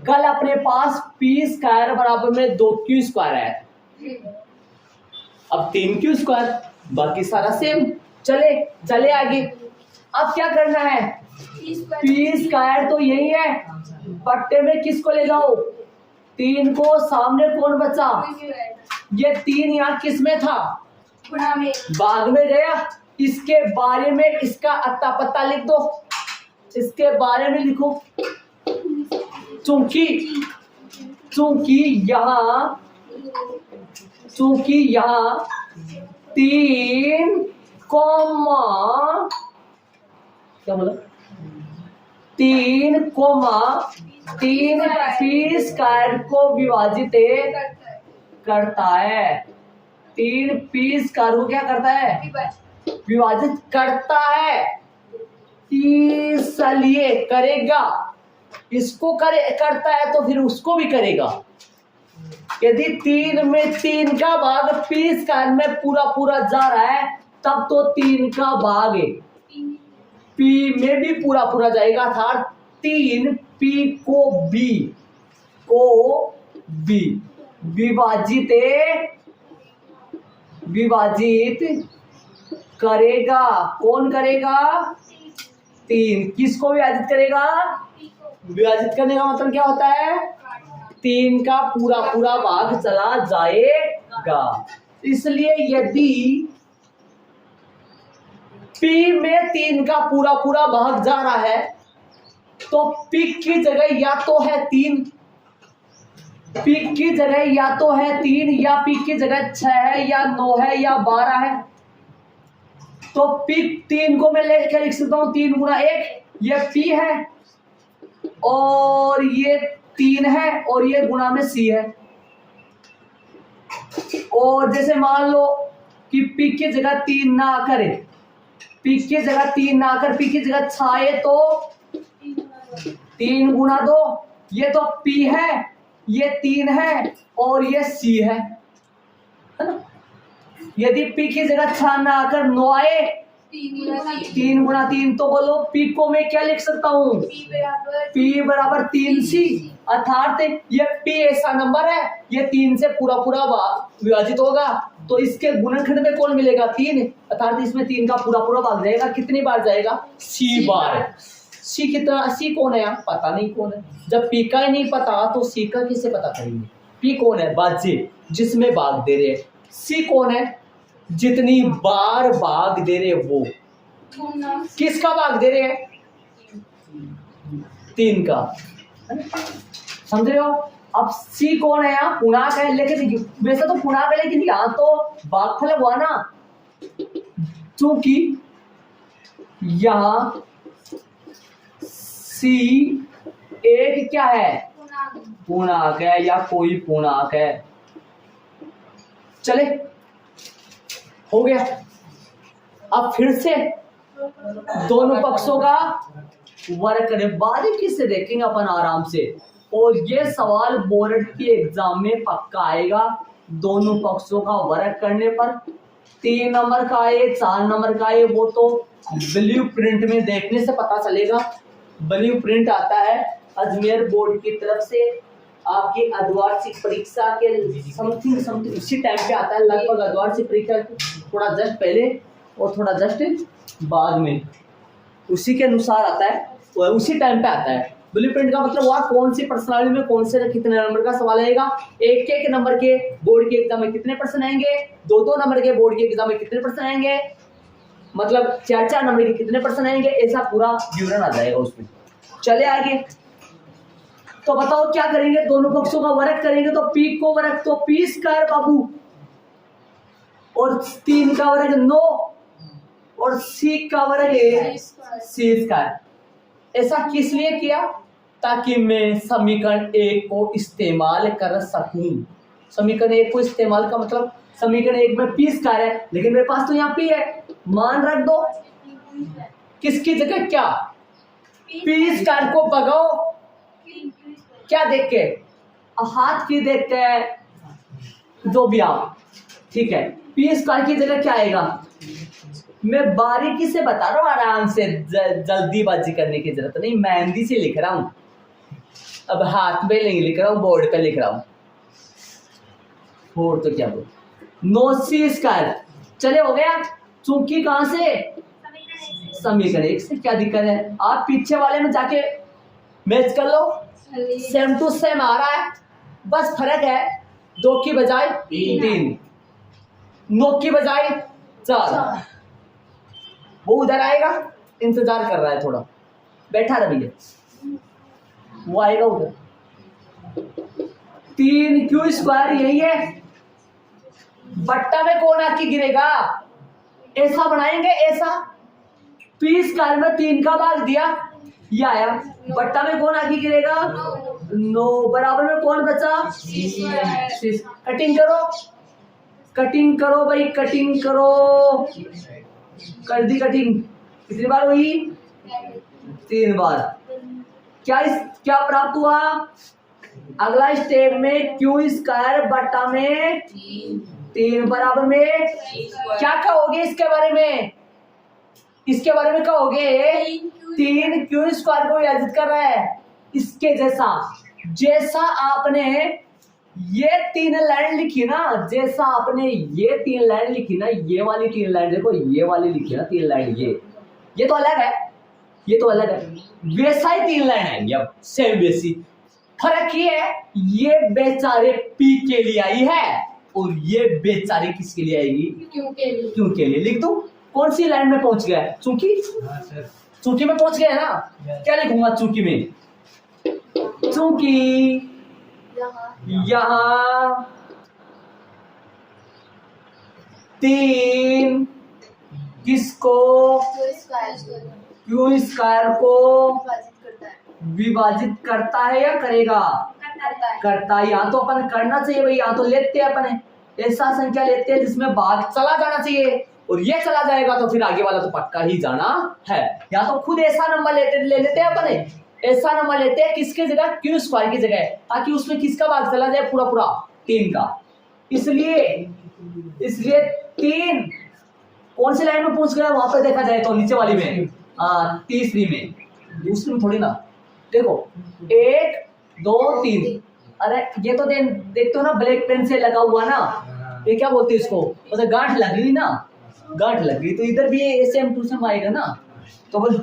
कल अपने पास p² बराबर में 2 q² है, अब 3 q², बाकी सारा सेम। चले आगे। अब क्या करना है, p² तो यही है, बट्टे में किसको ले जाओ, 3 को। सामने कौन बचा, ये 3 यहाँ किस में था, भाग में गया। इसके बारे में इसका अत्ता पत्ता लिख दो, इसके बारे में लिखो। चूंकि यहाँ 3 कोमा क्या बोला, 3 p² को विभाजित करता है। 3 p² को क्या करता है, विभाजित करता है, इसलिए करेगा। इसको करता है तो फिर उसको भी करेगा। यदि 3 में 3 का भाग p² में पूरा जा रहा है तब तो 3 का भाग p में भी पूरा जाएगा, अर्थात 3 p को b विभाजित करेगा। कौन करेगा, 3 किसको विभाजित करेगा, विभाजित करने का मतलब क्या होता है, 3 का पूरा भाग चला जाएगा। इसलिए यदि p में 3 का पूरा भाग जा रहा है तो p की जगह या तो है 3, p की जगह या तो है 3, या p की जगह 6 है, या 9 है, या 12 है। तो p 3 को मैं लेकर लिख सकता हूं 3 गुणा 1, ये p है और ये 3 है और ये गुणा में c है। और जैसे मान लो कि p की जगह 3 ना आकर, p की जगह 3 ना आकर p की जगह 6 है तो 3 गुणा 2, ये तो p है, ये 3 है और ये c है ना। यदि p की जगह 6 ना आकर 9 आए, 3 गुणा 3, तो बोलो p को मैं क्या लिख सकता हूँ, p बराबर 3c। अर्थात ये p ऐसा नंबर है, ये 3 से पूरा विभाजित होगा तो इसके गुणनखंड में कौन मिलेगा, 3, अर्थात इसमें 3 का पूरा भाग जाएगा। कितनी बार जाएगा, c बार। c कितना, c कौन है, पता नहीं कौन है। जब p का ही नहीं पता तो c का किससे पता करेंगे। p कौन है, भाज्य जिसमें भाग दे रहे, c कौन है, जितनी बार भाग दे रहे वो। किसका भाग दे रहे हैं, 3 का, समझ रहे हो। अब c कौन है, यहाँ पूर्णांक है, लेकिन वैसे तो पूर्णांक है लेकिन यहाँ तो भागफल हुआ ना, क्योंकि यहाँ c एक क्या है, पूर्णांक है या कोई पूर्णांक है। चले हो गया। अब फिर से दोनों पक्षों का वर्क करें, बारीकी से देखेंगे अपन आराम से। और ये सवाल बोर्ड के एग्जाम में पक्का आएगा। दोनों पक्षों का वर्क करने पर 3 नंबर का आए 4 नंबर का आए, वो तो ब्लू प्रिंट में देखने से पता चलेगा। ब्लू प्रिंट आता है अजमेर बोर्ड की तरफ से आपकी अर्धवार्षिक परीक्षा के समथिंग उसी टाइम पे आता है, लगभग अर्धवार्षिक परीक्षा थोड़ा जस्ट पहले और थोड़ा जस्ट बाद में, उसी के अनुसार आता है, उसी टाइम पे आता है। ब्लू प्रिंट का मतलब वह कौन सी पर्सनालिटी में कौन से कितने नंबर का सवाल आएगा, एक नंबर के बोर्ड के एग्जाम में कितने परसेंट आएंगे, 2 नंबर के बोर्ड के एग्जाम में कितने परसेंट आएंगे, मतलब 4 नंबर के कितने परसेंट आएंगे, ऐसा पूरा विवरण आ जाएगा उसमें। चले आगे, तो बताओ क्या करेंगे, दोनों पक्षों का वर्क करेंगे। तो पी को वर्क तो पी स्क्वायर बाबू, और 3 का वर्ग 9, और सी का वर्ग है सी स्क्वायर। ऐसा किस लिए किया, ताकि मैं समीकरण 1 को इस्तेमाल कर सकूं। समीकरण 1 को इस्तेमाल का मतलब समीकरण 1 में पी स्क्वायर है, लेकिन मेरे पास तो यहाँ पी है, मान रख दो किसकी जगह क्या, पी स्क्वायर को भगाओ, क्या देख के, हाथ की देखते हैं जो भी आप, ठीक है। पी स्क्वायर की जगह क्या आएगा, मैं बारीकी से बता रहा हूँ, आराम से, जल्दीबाजी करने की जरूरत नहीं, मेहंदी से लिख रहा हूँ, अब हाथ में नहीं लिख रहा हूँ, बोर्ड पे लिख रहा हूँ। बोर्ड तो क्या बोल, 9 सी स्क्वायर, चले हो गया। चूंकि कहां से, समीकरण 1 से, क्या दिक्कत है, आप पीछे वाले में जाके मैच कर लो, सेम टू सेम आ रहा है, बस फर्क है 2 की बजाय 3, 9 की बजाय 4। वो उधर आएगा, इंतजार कर रहा है, थोड़ा बैठा रहिए, वो आएगा उधर। 3 क्यू स्क्वायर यही है, बट्टा में कौन आके गिरेगा, ऐसा बनाएंगे, ऐसा पी स्क्वायर में 3 का भाग दिया, ये आया, बट्टा में कौन आके गिरेगा 9, बराबर में कौन बचा, कटिंग करो, कटिंग करो भाई, कटिंग करो, कर दी कटिंग, कितनी बार हुई, 3 बार। क्या प्राप्त हुआ, अगला स्टेप में क्यू स्क्वायर बट्टा में 3 बराबर में क्या कहोगे इसके बारे में, इसके बारे में कहोगे 3 क्यू स्क्वायर को विभाजित कर रहा है, इसके जैसा आपने ये 3 लाइन लिखी ना, जैसा आपने ये 3 लाइन लिखी ना, ये वाली 3 लाइन देखो, ये वाली लिखी ना 3 लाइन, ये तो अलग है, ये तो अलग है, वैसा ही 3 लाइन आएंगे, अब सेम वैसी। फर्क ये है, ये बेचारे पी के लिए आई है और ये बेचारे किसके लिए आएगी, क्यों के लिए। लिख दो कौन सी लाइन में पहुंच गया, चूंकि, चूंकि में पहुंच गया ना, क्या लिखूंगा चूंकि में, चूंकि यहां 3 किसको, क्यू स्क्वायर को विभाजित करता है या करेगा, करता है। यहाँ तो अपन करना चाहिए भाई, यहाँ तो लेते हैं अपन, ऐसा संख्या लेते हैं जिसमें भाग चला जाना चाहिए, और ये चला जाएगा तो फिर आगे वाला तो पक्का ही जाना है। या तो खुद ऐसा नंबर ले लेते हैं अपन, ऐसा नंबर लेते हैं किसके जगह, क्यू स्क्वायर की जगह, ताकि उसमें किसका भाग चला जाए, पूरा पूरा 3 का। इसलिए 3 कौन सी लाइन में पहुंच गया, वहां पर देखा जाए तो नीचे वाली में, तीसरी में, दूसरी में थोड़ी ना। देखो 1 2 3, अरे ये तो देखते हो ना, ब्लैक पेन से लगा हुआ ना, ये क्या बोलते हैं इसको, मतलब गांठ लग गई ना, गांठ लग गई, तो इधर भी सेम टू सेम आएगा ना, तो बोल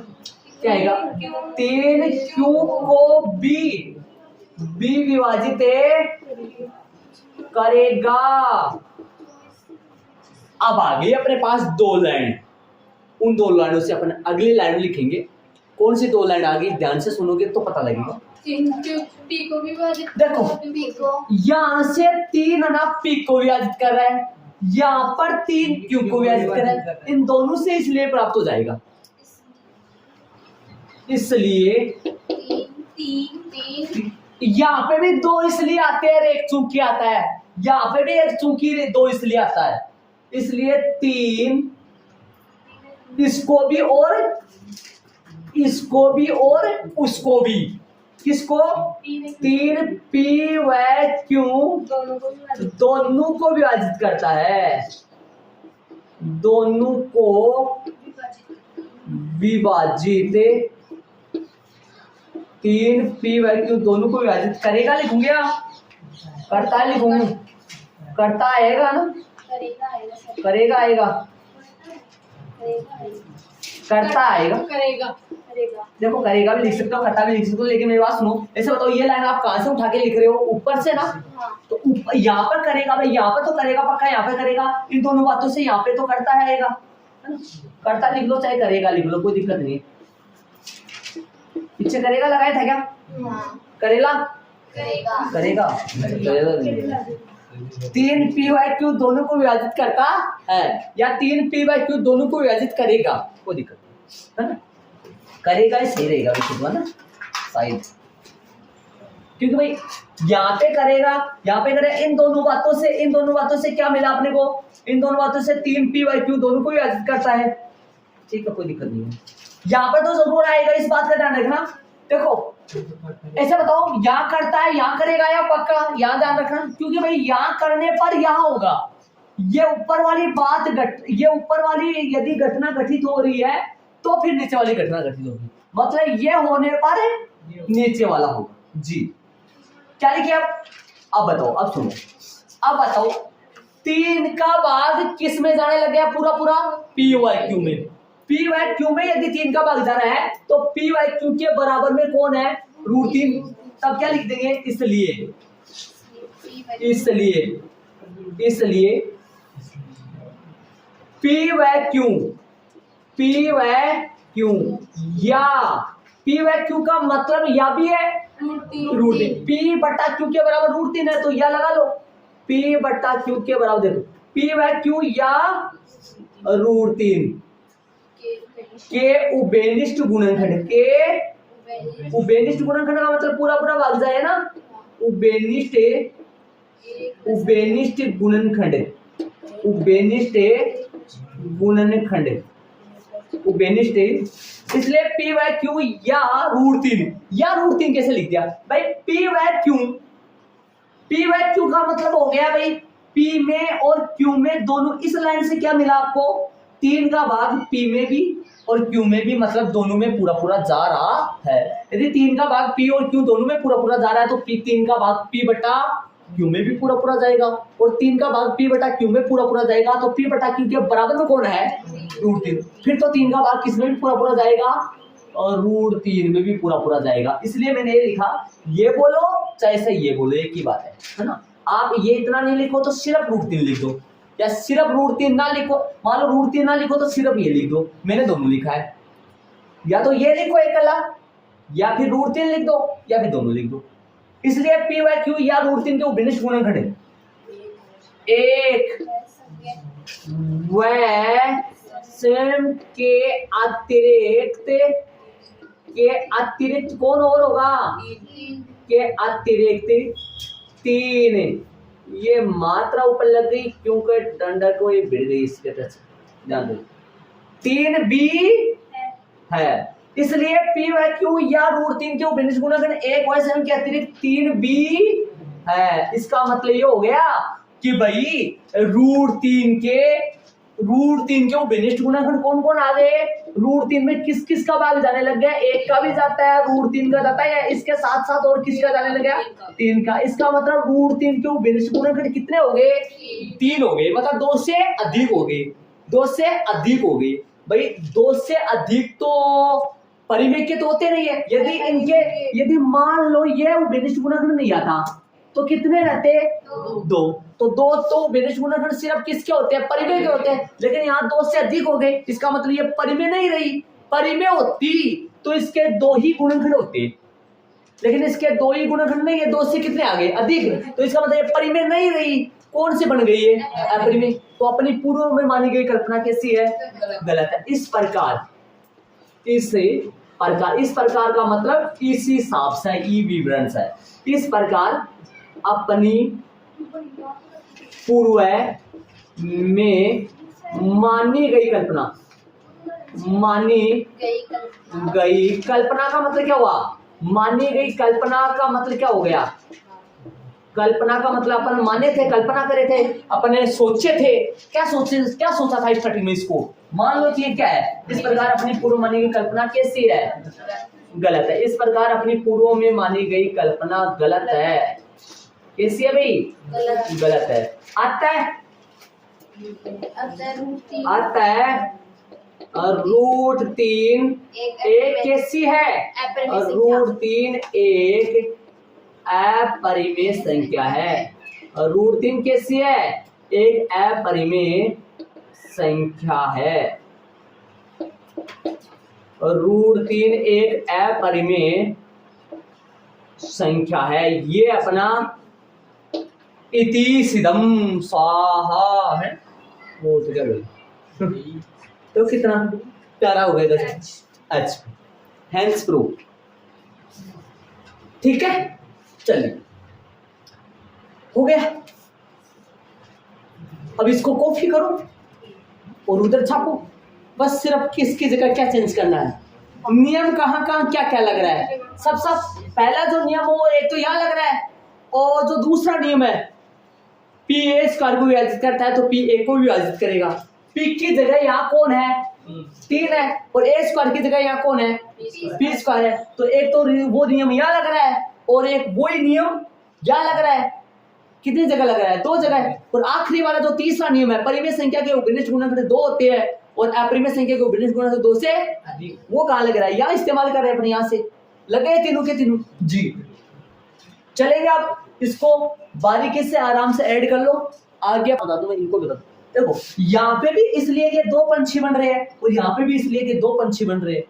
क्या आएगा, 3 क्यू को बी विभाजित करेगा। अब आ गई अपने पास 2 लाइन, उन 2 लाइनों से अपन अगली लाइन लिखेंगे। कौन सी 2 लाइन आ गई, ध्यान से सुनोगे तो पता लगेगा। देखो यहाँ से 3 ना पी को विभाजित कर रहा है, यहाँ पर 3 क्यू को विभाजित कर रहा है, इन दोनों से इसलिए प्राप्त हो जाएगा, इसलिए यहाँ पे भी 2 इसलिए आते हैं, एक चूंकि आता है, यहाँ पे भी एक चूंकि 2 इसलिए आता है, इसलिए 3 इसको भी और इसको भी और उसको भी। किसको? 3 पी व क्यू दोनों को विभाजित करता है, दोनों को विभाजित 3 पी व क्यू दोनों को विभाजित करेगा। लिखूंगे करता है, लिखूंगा करता आएगा ना, करेगा आएगा, करता आएगा, करेगा देखो करेगा भी लिख सकते हो, करता भी लिख सकते हो, लेकिन मेरी बात सुनो। ऐसे बताओ ये लाइन आप कहाँ से उठा के लिख रहे हो? ऊपर से ना। तो यहाँ पर करेगा भाई, यहाँ पर तो करेगा पक्का, यहाँ पे करेगा, इन दोनों बातों से यहाँ पे तो करता है आएगा, है ना? करता लिख लो चाहे करेगा लिख लो, कोई दिक्कत नहीं। पीछे करेगा लगाया था क्या? करेगा करेगा 3 पी वाई क्यू दोनों को विभाजित करता है या 3 पी वाई क्यू दोनों को विभाजित करेगा, कोई दिक्कत नहीं, है ना? करेगा ही सही रहेगा है ना शायद, क्योंकि भाई यहाँ पे करेगा, यहाँ पे करेगा, इन दोनों बातों से क्या मिला अपने को? इन दोनों बातों से 3 पी वाई क्यू दोनों को विभाजित करता है, ठीक है, कोई दिक्कत नहीं है। यहाँ पर तो जरूर आएगा, इस बात का ध्यान रखना। देखो ऐसे बताओ, यहाँ करता है यहाँ करेगा या पक्का, यहाँ ध्यान रखना, क्योंकि भाई यहाँ करने पर यहाँ होगा। ये ऊपर वाली बात ये ऊपर वाली यदि घटना घटित हो रही है तो फिर नीचे वाली घटना घटित होगी, मतलब ये होने पर नीचे वाला होगा जी। क्या लिखे अब बताओ, अब सुनो, अब बताओ 3 का भाग किस में जाने लग गया? पूरा पी वाई क्यू में। पी वाई क्यू में यदि 3 का भाग जा रहा है तो पी वाई क्यू के बराबर में कौन है? √3। तब क्या लिख देंगे? इसलिए पी वाई क्यू या पी वाई क्यू का मतलब या भी है √3। पी बटा क्यू के बराबर √3 है तो या लगा लो, पी बटा क्यू के बराबर, देखो पी वाई क्यू या √3 के उभयनिष्ठ गुणनखंड, के उभयनिष्ठ गुणनखंड का मतलब पूरा भाग जाए ना, उभयनिष्ठ गुणनखंड, इसलिए पी वाई क्यू या √3 कैसे लिख दिया भाई? पी वाई क्यू का मतलब हो गया भाई पी में और क्यू में दोनों, इस लाइन से क्या मिला आपको? 3 का भाग पी में भी और क्यू में भी, मतलब दोनों में पूरा जा रहा है। यदि 3 का भाग पी और क्यू दोनों में पूरा जा रहा है तो 3 का भाग पी बटा क्यू में भी पूरा जाएगा, और 3 का भाग पी बटा क्यू में पूरा जाएगा, तो पी बटा क्यू के बराबर में कौन है? √3। फिर तो 3 का भाग किस में भी पूरा जाएगा और √3 में भी पूरा जाएगा। इसलिए मैंने ये लिखा, ये बोलो चाहे से ये बोलो एक ही बात है ना। आप ये इतना नहीं लिखो तो सिर्फ √3 लिख दो, या सिर्फ √3 ना लिखो, मान लो √3 ना लिखो तो सिर्फ ये लिख दो। मैंने दोनों लिखा है, या तो ये लिखो एक अलग, या फिर √3 लिख दो, या फिर दोनों लिख दो। इसलिए पी वाई क्यू या √3 के उभयनिष्ठ गुणनखंड एक व सम के अतिरिक्त कौन और होगा? के अतिरिक्त 3, ये मात्रा ऊपर लग गई क्योंकि डंडा को ये भिड़ गई, इसके टच ध्यान दो, 3 भी है, इसलिए पी वाई क्यू या √3 के उभयनिष्ठ गुणनखंड एक व सम के अतिरिक्त 3 भी है। इसका मतलब ये हो गया कि भाई √3 के उभयनिष्ठ गुणनखंड कौन आ गए? √3 में किस का भाग जाने लग गया? 1 का भी जाता है, √3 का जाता है, या इसके साथ और किसका जाने लग गया? 3 का। इसका मतलब √3 के उभयनिष्ठ गुणनखंड कितने हो गए? 3 हो गए, मतलब 2 से अधिक हो गए, 2 से अधिक हो गई भाई। 2 से अधिक तो परिमेय के तो होते नहीं है। यदि मान लो ये उभयनिष्ठ गुणनखंड नहीं आता तो कितने रहते? 2। तो 2 तो उभयनिष्ठ गुणनखंड सिर्फ किसके होते हैं? परिमेय के होते हैं, लेकिन यहाँ 2 से अधिक हो गए, इसका मतलब ये परिमेय नहीं रही। परिमेय होती तो इसके 2 ही गुणनखंड होते, लेकिन इसके 2 ही गुणनखंड नहीं है, 2 से कितने आ गए? अधिक, तो इसका मतलब ये परिमेय नहीं रही। कौन सी बन गई है? अपरिमेय। तो अपनी पूर्व में मानी गई कल्पना कैसी है? गलत है। इस प्रकार का मतलब इसी हिसाब से ई विवरण है। इस प्रकार अपनी पूर्व में मानी गई कल्पना, मानी गई कल्पना का मतलब क्या हुआ? मानी गई कल्पना का मतलब क्या हो गया? कल्पना का मतलब अपन माने थे, कल्पना करे थे, अपने सोचे थे, क्या सोचा था स्टार्टिंग में इसको? मान लो कि ये क्या है? इस प्रकार अपनी पूर्व मानी गई कल्पना कैसी है? गलत है। इस प्रकार अपनी पूर्व में मानी गई कल्पना गलत है। कैसी है भाई? गलत है। आता है √3 एक कैसी है? √3 एक अपरिमेय संख्या है। √3 कैसी है? एक अपरिमेय संख्या है। √3 एक अपरिमेय संख्या है। ये अपना इति सिदम स्वाहा है। वो तो क्या बोले तो कितना प्यारा हो गया एच हैंस प्रूफ। ठीक है, चलिए हो गया। अब इसको कॉपी करो और उधर छापो। बस सिर्फ किसकी जगह क्या चेंज करना है। नियम कहाँ क्या क्या लग रहा है। सब पहला जो नियम हो एक तो यहाँ लग रहा है, और जो दूसरा नियम है पी ए स्क्वायर को विभाजित करता है तो पी ए को विभाजित करेगा। पी की जगह यहाँ कौन है? 3 है, और ए स्क्वायर की जगह यहाँ कौन है? पी स्क्वायर है। तो एक तो वो नियम यहाँ लग रहा है और एक वही नियम यहाँ लग रहा है। कितनी जगह लग रहा है? 2 जगह है। और आखिरी वाला जो तीसरा नियम है, परिमेय संख्या के उभयनिष्ठ गुणनखंड 2 होते हैं और अपरिमेय संख्या के उभयनिष्ठ गुणनखंड 2 से अधिक, वो कहाँ लग रहा है? यहाँ इस्तेमाल कर रहे हैं अपने, यहाँ से लगे तीनों के तीनों जी। चलेंगे, आप इसको बारीकी से आराम से ऐड कर लो। आगे बता दो, मैं इनको बता दो। देखो यहाँ पे भी इसलिए कि 2 पंछी बन रहे हैं और यहाँ पे भी इसलिए कि 2 पंछी बन रहे हैं।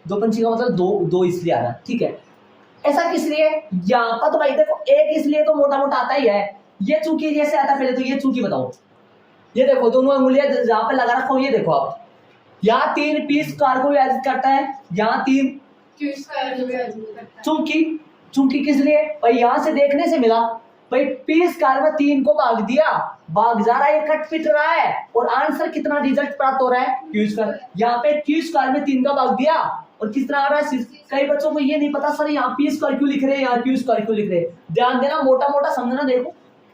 2 पंछी का मतलब दो इसलिए आ रहा है। ठीक है, ऐसा किस लिए? यहाँ पर तो भाई देखो एक इसलिए तो मोटा मोटा आता ही है। ये चूंकि जैसे आता है, पहले तो ये चूंकि बताओ। ये देखो दोनों अंगुलियां जहाँ पे लगा रखा हूँ, ये देखो आप, यहाँ 3 पी स्क्वायर को विभाजित करता है, यहाँ 3 चूंकि किस लिए भाई? यहाँ से देखने से मिला भाई पी स्क्वायर में 3 को भाग दिया, भाग जा रहा है, कट पिट रहा है और आंसर कितना रिजल्ट प्राप्त हो रहा है? Q square. यहाँ पे क्यू स्क्वायर में 3 का भाग दिया और किस तरह आ रहा है? कई बच्चों को ये नहीं पता सर यहाँ पी स्क्वायर क्यों लिख रहे हैं, यहाँ क्यू स्क्वायर क्यों लिख रहे हैं। ध्यान देना, मोटा मोटा समझना। देखो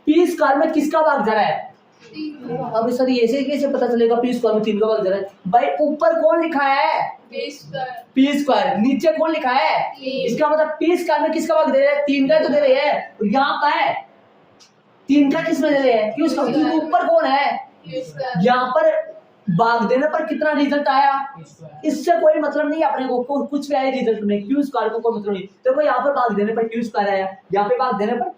पी स्क्वायर में किसका भाग जा रहा है? अब सर ऐसे कैसे पता चलेगा पी स्क्वायर में 3 का भाग जा रहा है? भाई ऊपर कौन लिखा है? P square. नीचे कौन लिखा है? इसका मतलब पी स्क्वायर में किसका भाग दे रहे हैं? 3 का तो दे रहे हैं। यहाँ पर है 3 का किस में दे रहे हैं? क्यों? क्योंकि ऊपर कौन है? यहाँ पर भाग देने पर कितना रिजल्ट आया, इससे कोई मतलब नहीं अपने को, कुछ भी आया रिजल्ट में क्यू स्क्वायर को कोई मतलब नहीं। देखो यहाँ पर भाग देने पर क्यू स्क्वायर आया, यहाँ पे भाग देने पर,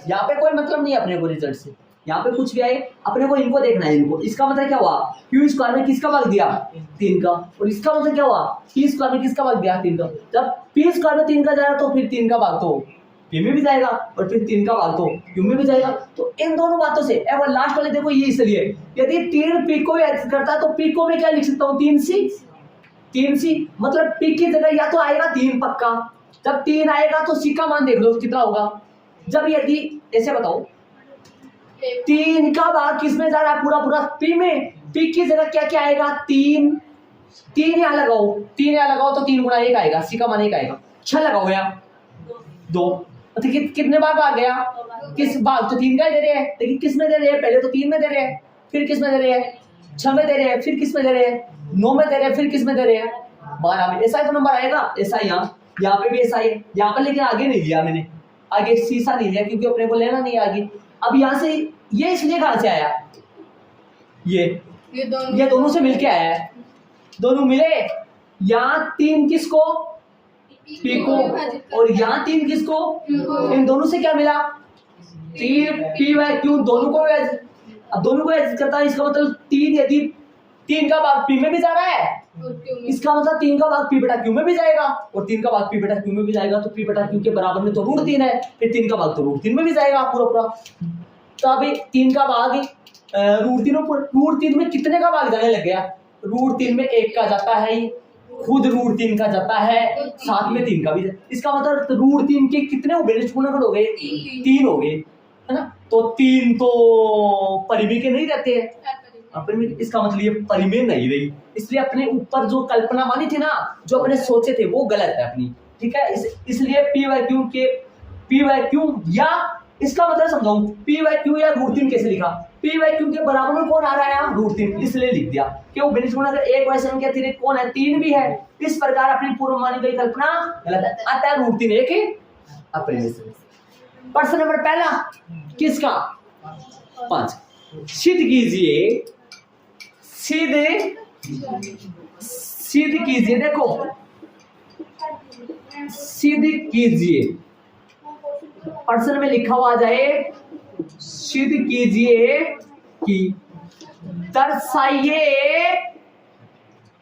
यहाँ पे कोई मतलब नहीं अपने को रिजल्ट से। यहाँ पे कुछ भी आए अपने को इनको देखना है इनको। इसका मतलब क्या हुआ? क्यू स्क्वायर में किसका भाग दिया? 3 का। और इसका मतलब क्या हुआ? पी स्क्वायर में किसका भाग दिया? 3 का। जब पी स्क्वायर में 3 का जाएगा तो फिर 3 का भाग तो पी में भी जाएगा और फिर 3 का भाग तो क्यू में भी जाएगा। तो इन दोनों बातों से एवं लास्ट वाले देखो ये इसलिए, यदि 3 पी को एक्स करता है तो पी को मैं क्या लिख सकता हूँ? 3 सी मतलब पी की जगह या तो आएगा 3 पक्का। जब 3 आएगा तो सी का मान देख लो कितना होगा। जब यदि ऐसे बताओ 3 का भाग किस में जा रहा है? पूरा पी में। पी की जगह क्या क्या आएगा? 3 यहाँ लगाओ तो 3 गुणा 1 आएगा, सी का मान 1 आएगा। 6 लगाओ यहाँ 2, तो कितने बार आ गया? किस भाग तो 3 का दे रहे हैं, लेकिन किस में दे रहे हैं? पहले तो 3 में दे रहे हैं, फिर किस में दे रहे हैं? 6 में दे रहे हैं, फिर किस में दे रहे हैं? 9 में दे रहे हैं, फिर किस में दे रहे हैं? 12 में। ऐसा ही तो नंबर आएगा। ऐसा ही यहाँ पे भी ऐसा ही है यहाँ पर, लेकिन आगे नहीं लिया मैंने, आगे शीशा नहीं लिया क्योंकि अपने को लेना नहीं आगे। अब यहाँ से ये इसलिए कहां से आया? ये दोनों से मिलके आया है। दोनों मिले, यहाँ 3 किसको? पी को, और यहाँ 3 किसको? इन दोनों से क्या मिला? 3 पी वाई क्यू। दोनों को अब दोनों को एडजस्ट करता है। इसका मतलब 3 यदि 3 का भाग पी में भी जा रहा है, इसका मतलब 3 का भाग पी बटा क्यू में भी जाएगा, और 3 का भाग पी बटा क्यू में भी जाएगा। तो पी बटा क्यू के बराबर में तो √3 है, फिर 3 का भाग तो √3 में भी जाएगा पूरा। तो अभी 3 का भाग √3 में कितने का भाग जाने लग गया? √3 में 1 का जाता है, खुद √3 का जाता है, साथ में 3 का भी। इसका मतलब √3 के कितने उभयनिष्ठ गुणनखंड हो गए? 3 हो गए। है ना, तो 3 तो परिमेय के नहीं रहते हैं, अपरिमेय। अपरिमेय, इसका मतलब ये परिमेय नहीं रही, इसलिए अपने ऊपर जो कल्पना मानी थी ना, जो अपने सोचे थे वो गलत है अपनी, ठीक है। इसलिए पी वाई क्यू या इसका मतलब समझाऊं, पी वाई क्यू या √3 कैसे लिखा, पी वाई क्यू के बराबर में कौन आ रहा है यहाँ, √3, इसलिए लिख दिया क्यों, बेनिस गुणा अगर एक वाई संख्या अतिरिक्त कौन है, 3 भी है, इस प्रकार अपनी पूर्व मानी गई कल्पना गलत है, अतः √3 एक अपरिमेय संख्या। प्रश्न नंबर पहला किसका, 5, सिद्ध कीजिए, सिद्ध कीजिए, देखो सिद्ध कीजिए, प्रश्न में लिखा हुआ आ जाए, सिद्ध कीजिए कि दर्शाइए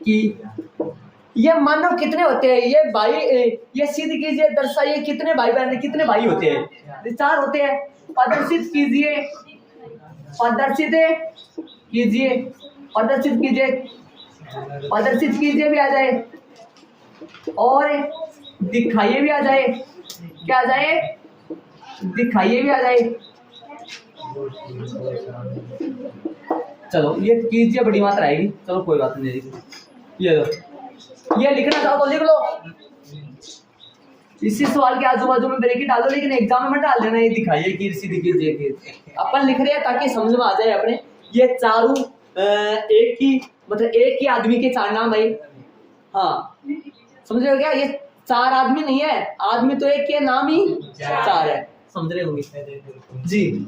कि ये मानव कितने होते हैं, ये भाई, ये सिद्ध कीजिए दर्शाइए कितने भाई बहन, कितने भाई होते हैं, 4 होते हैं, प्रदर्शित कीजिए, प्रदर्शित कीजिए, प्रदर्शित कीजिए, प्रदर्शित कीजिए भी आ जाए और दिखाइए भी आ जाए, क्या आ जाए, दिखाइए भी आ जाए। चलो ये कीजिए बड़ी मात्रा आएगी, चलो कोई बात नहीं, ये लो, ये लिखना चाहो तो लिख लो, इसी सवाल के आजू बाजू में ब्रेकेट डालो, लेकिन एग्जाम में मत डाल देना, ये दिखाइए कि सीधी कीजिए, अपन लिख रहे हैं ताकि समझ में आ जाए अपने, ये चारों एक ही, मतलब एक ही आदमी के 4 नाम है, हाँ समझ रहे हो क्या, ये 4 आदमी नहीं है, आदमी तो एक के नाम ही 4 है, समझ रहे होंगे जी।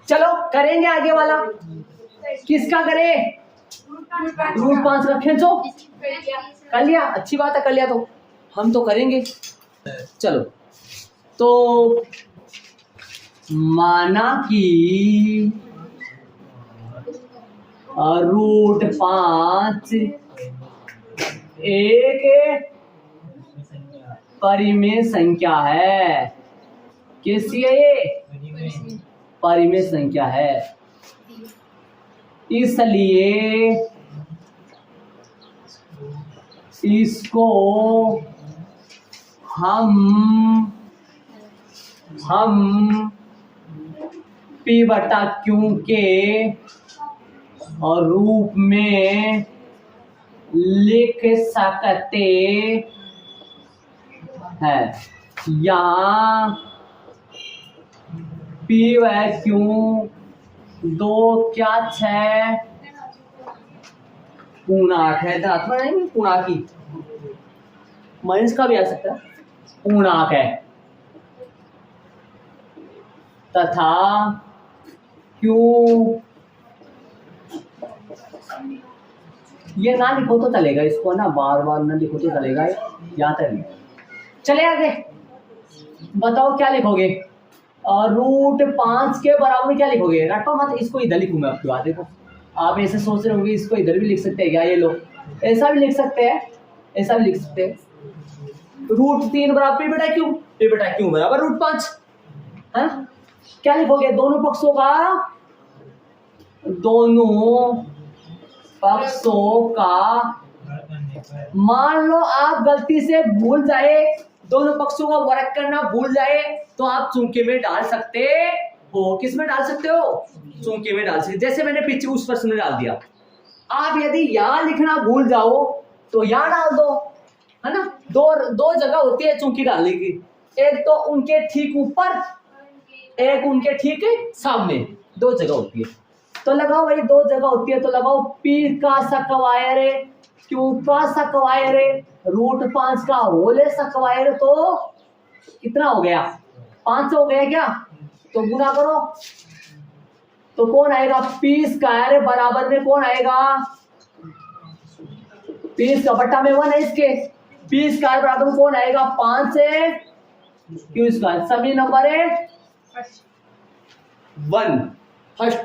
चलो करेंगे आगे वाला, किसका करें, √5 का खींचो, कर लिया, अच्छी बात है, कर लिया तो हम तो करेंगे। चलो तो माना कि √5 एक परिमेय संख्या है, कैसी है ये, परिमेय संख्या है, इसलिए इसको हम P/Q के रूप में लिख सकते हैं, यहाँ P/Q 2 क्या 6 पूर्णांक है, धात्मक नहीं पूर्णांकी, माइनस का भी आ सकता है, पूर्णांक है, तथा Q ये ना लिखो तो चलेगा, इसको ना बार बार ना लिखो तो चलेगा, यहाँ तक चले आगे, बताओ क्या लिखोगे, √5 के बराबर में क्या लिखोगे, रटो मत, इसको इधर लिखूंगा आपकी बात, देखो आप ऐसे सोच रहे होंगे इसको इधर भी लिख सकते हैं क्या, ये लो ऐसा भी लिख सकते हैं, ऐसा भी लिख सकते हैं, √3 बराबर P/Q बराबर √5 है ना, क्या लिखोगे, दोनों पक्षों का मान लो आप गलती से भूल जाए, दोनों पक्षों का वर्ग करना भूल जाए, तो आप चूंकि में डाल सकते हो, किस में डाल सकते हो, चूंकि में डाल सकते, जैसे मैंने पीछे उस प्रश्न में डाल दिया। आप यदि यहाँ लिखना भूल जाओ तो यहाँ डाल दो, है ना, दो जगह होती है चूंकि डालने की, एक तो उनके ठीक ऊपर, एक उनके ठीक सामने, 2 जगह होती है, तो लगाओ भाई 2 जगह होती है, तो लगाओ P का स्क्वायर है, Q का स्क्वायर है, √5 का होल स्क्वायर, तो कितना हो गया, 5 हो गया क्या, तो गुना करो, तो कौन आएगा, P² बराबर में कौन आएगा, P का बट्टा में 1 है इसके, P² बराबर में कौन आएगा, 5 है, Q², सभी नंबर है 1, फर्स्ट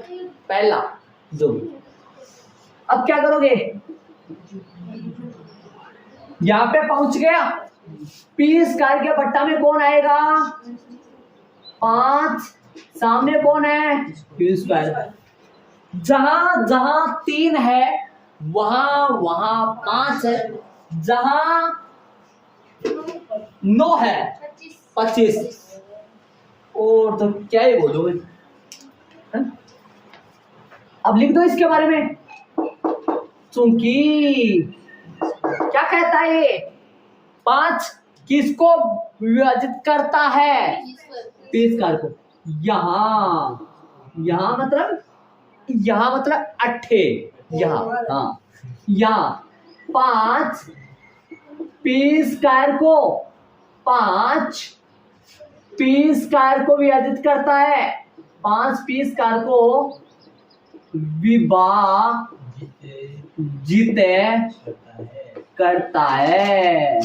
पहला जो, अब क्या करोगे, यहां पे पहुंच गया, P² के बट्टा में कौन आएगा, 5, सामने कौन है, Q², जहां 3 है वहां 5 है, जहां 9 है 25, और तो क्या ही बोलो, है? अब लिख दो इसके बारे में। चूंकि क्या कहता है ये, 5 किसको विभाजित करता है? पी स्क्वायर को। यहाँ मतलब 8, यहाँ, हाँ, यहाँ 5 पी स्क्वायर को विभाजित करता है, 5 पी स्क्वायर को विभाजित करता है।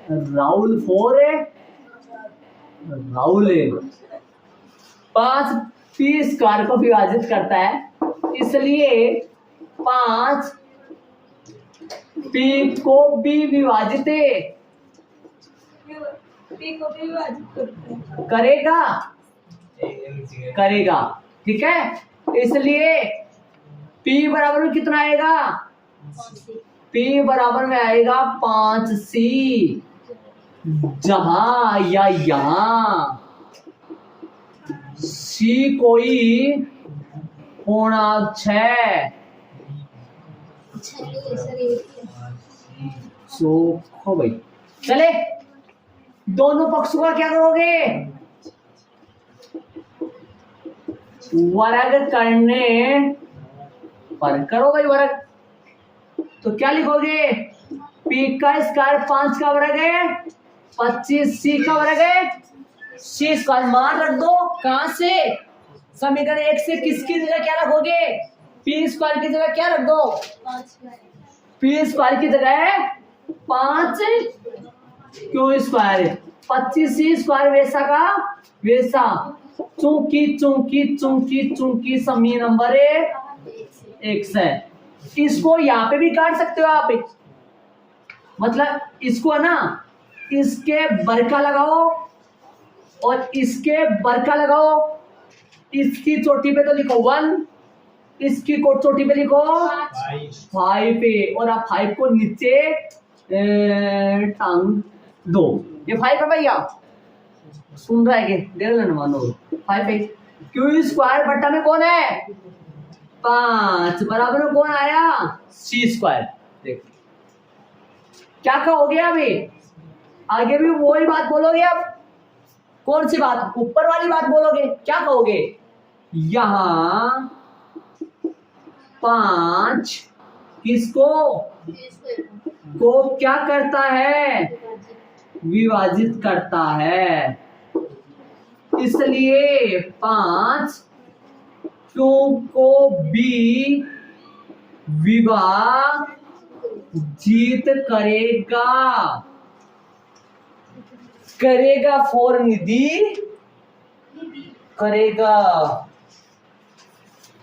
राहुल 4 है, राहुल 5 पी स्क्वायर को विभाजित करता है, इसलिए 5 पी को भी विभाजित करेगा, ठीक है। इसलिए P बराबर में कितना आएगा? P बराबर में आएगा 5C, जहां या यहां C कोई पूर्णांक है। हो भाई, चले दोनों पक्षों का क्या करोगे? वर्ग करने पर करो भाई वर्ग। तो क्या लिखोगे? P का स्क्वायर 5 का वर्ग है, 25 C का वर्ग है, C स्क्वायर मान रख दो। कहां से? समीकरण 1 से किसकी जगह क्या रखोगे? P स्क्वायर की जगह क्या रख दो? P स्क्वायर की जगह 5 Q स्क्वायर, 25 C स्क्वायर वैसा का वैसा। चूंकि समी नंबर 1 है। इसको यहाँ पे भी काट सकते हो आप, मतलब इसको ना, इसके बरका लगाओ और इसके बरका लगाओ। इसकी चोटी पे तो लिखो 1, इसकी चोटी पे लिखो 5 पे, और आप 5 को नीचे टांग दो। ये 5 है भैया, सुन रहा है कि देख लेना, मानो 5 पे। क्यू स्क्वायर बट्टा में कौन है? 5 बराबर में कौन आया? C square. देख क्या कहोगे अभी? आगे भी वही बात बोलोगे। अब कौन सी बात? ऊपर वाली बात बोलोगे। क्या कहोगे? यहां 5 किसको को क्या करता है? विभाजित करता है, इसलिए 5 Q को भी विभाजित करेगा फॉर निधि करेगा।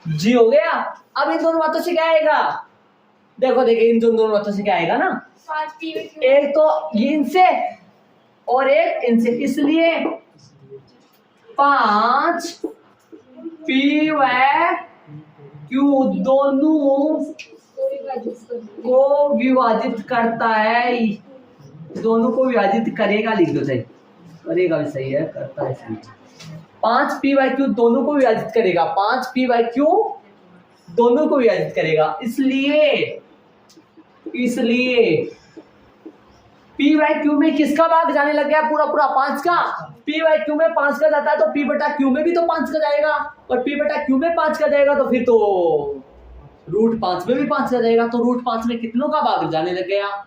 जी हो गया। अब इन दोनों बातों से क्या आएगा? देखो इन दोनों बातों से क्या आएगा ना, एक तो इनसे और एक इनसे, इसलिए 5 P व Q दोनों को विभाजित करता है, दोनों को विभाजित करेगा। लिख दो, सही करेगा भी सही है, करता है सही। 5 P व Q दोनों को विभाजित करेगा, 5 P व Q दोनों को विभाजित करेगा, इसलिए P व Q में किसका भाग जाने लग गया? पूरा 5 का। P व Q में 5 का जाता है तो P बटा Q में भी तो 5 का जाएगा, और P बटा Q में 5 का जाएगा तो फिर तो √5 में भी 5 का जाएगा। तो √5 में कितनों का भाग जाने लग गया?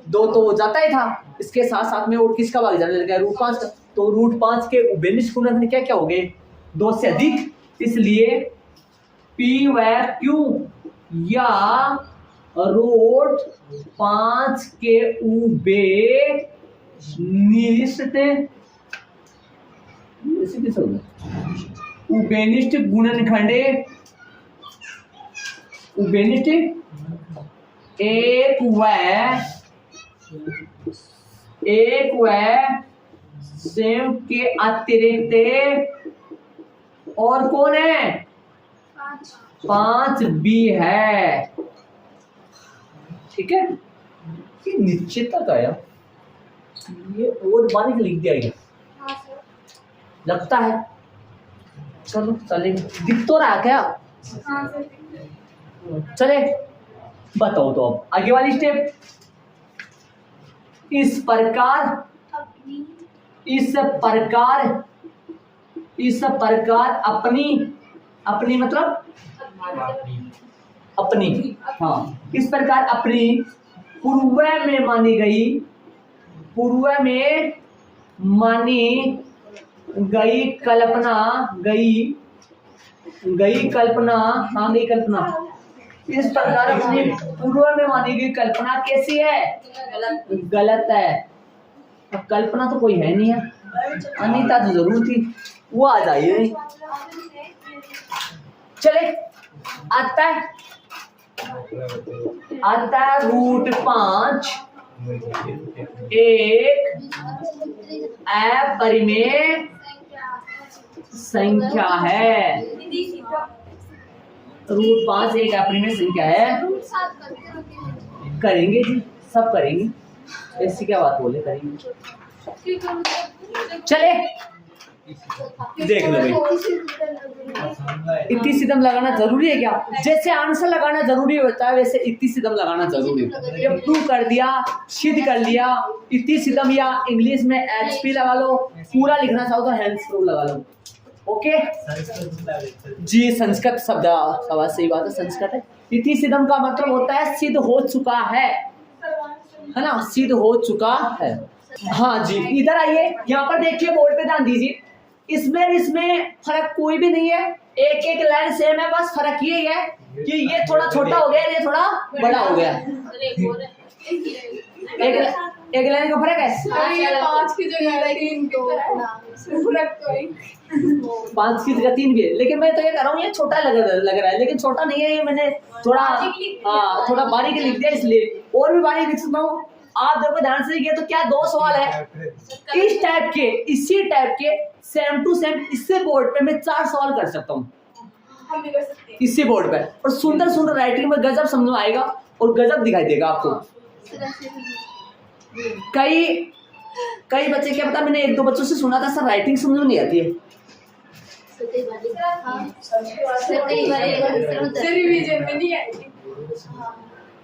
2 तो जाता ही था, इसके साथ साथ में और किसका भाग जाने लग गया? √5 का। तो √5 के उभयनिष्ठ गुणनखंड क्या हो गए? 2 से अधिक, इसलिए P व Q या √5 के उभयनिष्ठ गुणनखंड एक व सेम के अतिरिक्त और कौन है? 5 भी है, ठीक है। ये निश्चित तक आया, ये और बारीक लिख दिया गया लगता है। चलो चलेगा, दिख तो रहा क्या? हाँ सर। चले बताओ तो अब आगे वाली स्टेप। इस प्रकार अपनी अपनी मतलब अपनी, हाँ, इस प्रकार अपनी पूर्व में मानी गई कल्पना, इस प्रकार अपनी पूर्व में मानी गई कल्पना कैसी है? गलत है। अब कल्पना तो कोई है नहीं है, अनीता तो जरूर थी, वो आ जाइए नहीं। चले आता है रूट 5 एक अपरिमेय संख्या है। रूट 5 एक अपरिमेय संख्या है। करेंगे जी, सब करेंगे, ऐसी क्या बात बोले, करेंगे। चले देख लो भाई, इतनी सिदम लगाना जरूरी है क्या? जैसे आंसर लगाना जरूरी होता है वैसे इतनी सिदम लगाना जरूरी है। जब प्रूव कर दिया, सिद्ध कर लिया, इतनी सिदम, या इंग्लिश में HP लगा लो, पूरा लिखना चाहो तो हैंड्स प्रूव लगा लो। ओके जी, संस्कृत शब्द आवाज सही बात है, संस्कृत है। इतनी सिदम का मतलब होता है सिद्ध हो चुका है ना, सिद्ध हो चुका है। हाँ जी, इधर आइए, यहाँ पर देखिए, बोर्ड पे ध्यान दीजिए। इसमें फर्क कोई भी नहीं है, एक लाइन सेम है, बस फर्क ये है कि ये थोड़ा छोटा हो गया, ये थोड़ा बड़ा हो गया। एक लाइन का फर्क है, 5 की जगह 3 तो फर्क तो है। 5 की जगह 3 भी है, लेकिन मैं तो ये कह रहा हूँ ये छोटा लग रहा है, लेकिन छोटा नहीं है, ये मैंने थोड़ा बारीक लिख दिया, इसलिए और भी बारीक लिख सकता हूँ। आप देखो ध्यान से, ये तो क्या 2 सवाल है इस टाइप के, इसी टाइप के सेम टू सेम, इससे बोर्ड पे मैं 4 सवाल कर सकता हूँ, हम भी कर सकते हैं इससे बोर्ड पे, और सुंदर राइटिंग में गजब समझ में आएगा और गजब दिखाई देगा आपको। कई बच्चे, क्या पता, मैंने 1-2 बच्चों से सुना था, सर राइटिंग समझ में नहीं आती है। रिवीजन में नहीं आएगी,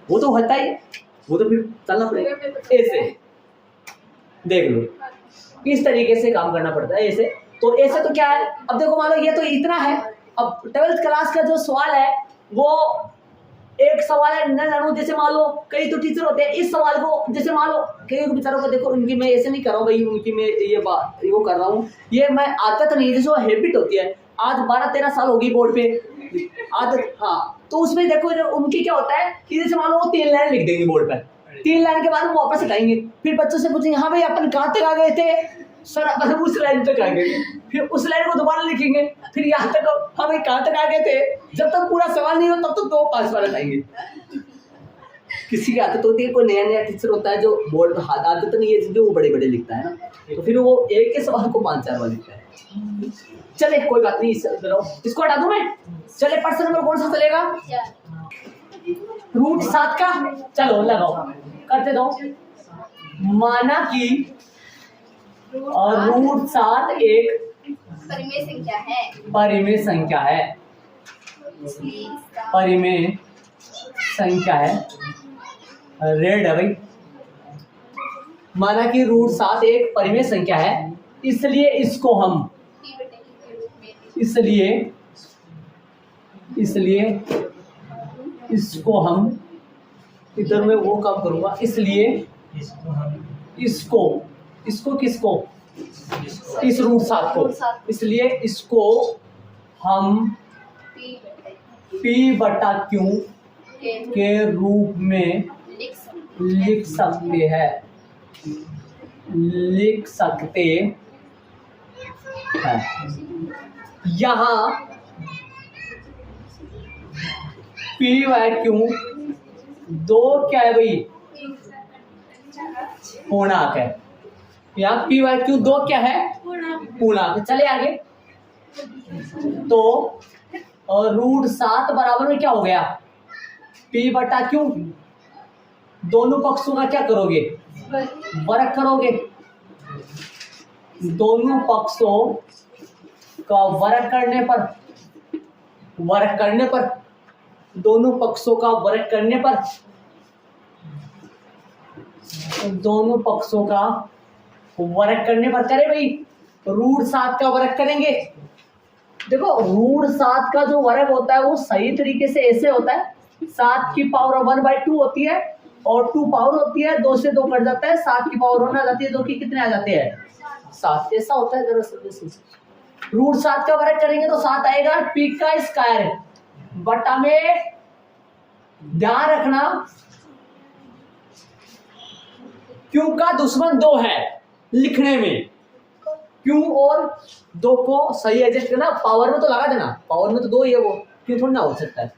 वो तो होता ही, वो तो फिर चलना पड़ेगा। ऐसे देख लो, इस तरीके से काम करना पड़ता है। ऐसे तो क्या है, अब देखो मान लो ये तो इतना है, अब 12th क्लास का जो सवाल है वो एक सवाल है न जानू, जैसे मान लो कई तो टीचर होते हैं, इस सवाल को जैसे मान लो कई बेचारों को, देखो उनकी, मैं ऐसे नहीं कर रहा हूँ भाई, उनकी मैं ये बात वो कर रहा हूँ, ये मैं आदत नहीं, जैसे वो हैबिट होती है, आज 12-13 साल होगी बोर्ड पे आदत, हाँ, तो उसमें देखो उनकी क्या होता है कि जैसे मान लो वो 3 लाइन लिख देंगे बोर्ड पर, 3 लाइन के बाद वो वापस हटाएंगे, फिर बच्चों से पूछेंगे हाँ भाई अपन कहाँ तक आ गए थे सर, अपन उस लाइन तक आ गए, फिर उस लाइन को दोबारा लिखेंगे, फिर यहाँ तक हाँ भाई कहाँ तक आ गए थे, जब तक पूरा सवाल नहीं हो तब तक 2-5 बार हटाएंगे। किसी की आदत होती है, कोई नया टीचर होता है जो बोर्ड पर आदत नहीं है, जो वो बड़े लिखता है ना, तो फिर वो एक के सवाल को 5-4 बार लिखता है। चले कोई बात नहीं, इसको हटा दूं मैं। चले पर्सन नंबर कौन सा चलेगा? रूट 7 का, चलो लगाओ, करते दो। माना कि और रूट 7 एक परिमेय संख्या है, रेड है भाई। माना कि रूट 7 एक परिमेय संख्या है, इसलिए इसको हम इधर में वो काम करूंगा, इसलिए इसको किसको, इस रूट 7 को, इसलिए इसको हम P/Q के रूप में लिख सकते हैं, यहाँ P/Q 2 क्या है भाई, पूर्णांक है। यहाँ P/Q 2 क्या है, पूर्णांक। चले आगे, तो और रूट 7 बराबर में क्या हो गया, P/Q, दोनों पक्षों का क्या करोगे, वर्ग करोगे, दोनों पक्षों का वर्ग करने पर दोनों पक्षों का वर्ग करने पर करे भाई √7 का वर्ग करेंगे। देखो √7 का जो वर्ग होता है वो सही तरीके से ऐसे होता है, 7 की पावर 1/2 होती है और 2 पावर होती है, 2 से 2 कट जाता है, 7 की पावर 1 आ जाती है, 2 की कितने आ जाते हैं 7। ऐसा होता है दरअसल। √7 का वर्ग करेंगे तो 7 आएगा, पी का स्क्वायर बटा में ध्यान रखना क्यू का दुश्मन 2 है लिखने में, क्यू और 2 को सही एडजस्ट करना, पावर में तो लगा देना, पावर में तो 2 ही है वो, क्यों थोड़ा ना हो सकता है।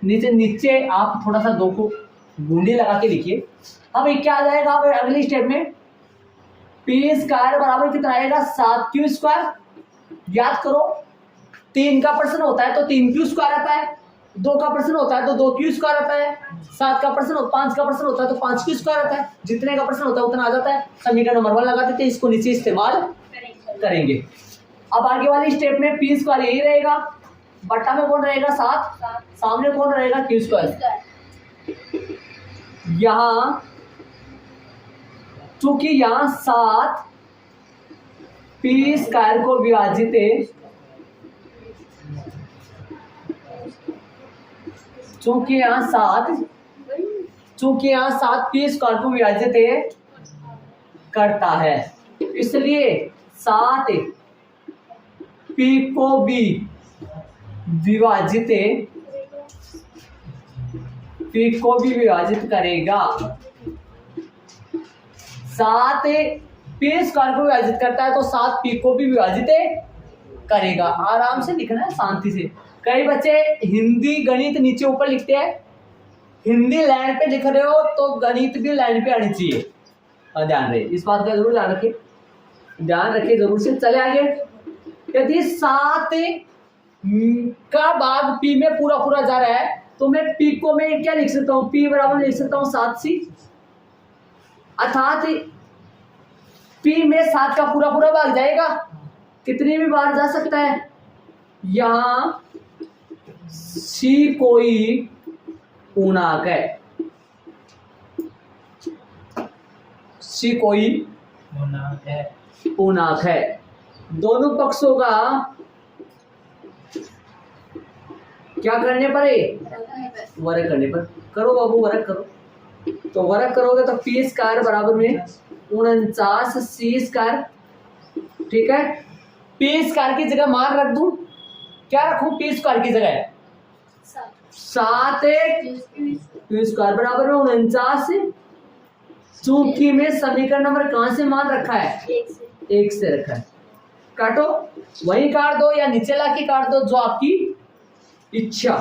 नीचे आप थोड़ा सा 2 को बूंदी लगा के लिखिए। अब ये क्या आ जाएगा, अब अगली स्टेप में पी स्क्वायर बराबर कितना आएगा 7q²। याद करो 3 का पर्सन होता है तो 3q² आता है, 2 का पर्सन होता है तो 2q² आता है, 5 का पर्सन होता है तो 5q² आता है, जितने का पर्सन होता है उतना आ जाता है। समीकरण नंबर 1 लगा देते हैं, इसको नीचे इस्तेमाल करेंगे। अब आगे वाली स्टेप में p² यही रहेगा, बट्टा में कौन रहेगा 7, सामने कौन रहेगा q²। यहाँ चूंकि यहाँ 7 p² को विभाजित चूंकि यहाँ 7 p² को विभाजित करता है, इसलिए 7 p को भी विभाजित करेगा। 7 p² को विभाजित करता है तो 7 p को भी विभाजित करेगा। आराम से लिखना है, शांति से। कई बच्चे हिंदी गणित नीचे ऊपर लिखते हैं, हिंदी लाइन पे लिख रहे हो तो गणित भी लाइन पे आनी चाहिए। ध्यान रहे, इस बात का जरूर ध्यान रखिए जरूर से। चले आगे, यदि 7 का भाग p में पूरा जा रहा है तो मैं p को मैं क्या लिख सकता हूँ, p बराबर लिख सकता हूँ 7c, अर्थात p में 7 का पूरा भाग जाएगा, कितनी भी बार जा सकता है। यहाँ c कोई पूर्णांक है, दोनों पक्षों का क्या करने पर है, वर्ग करने पर। करो बाबू, वर्ग करो। तो वर्ग करोगे तो p² बराबर में 49c²। ठीक है, p² की जगह मान रख दूं, क्या रखूं p² की जगह 7 p² बराबर में 49। चूंकि में समीकरण नंबर कहां से मान रखा है, 1 से रखा है। काटो, वहीं काट दो या नीचे लाके काट दो, जो आपकी इच्छा।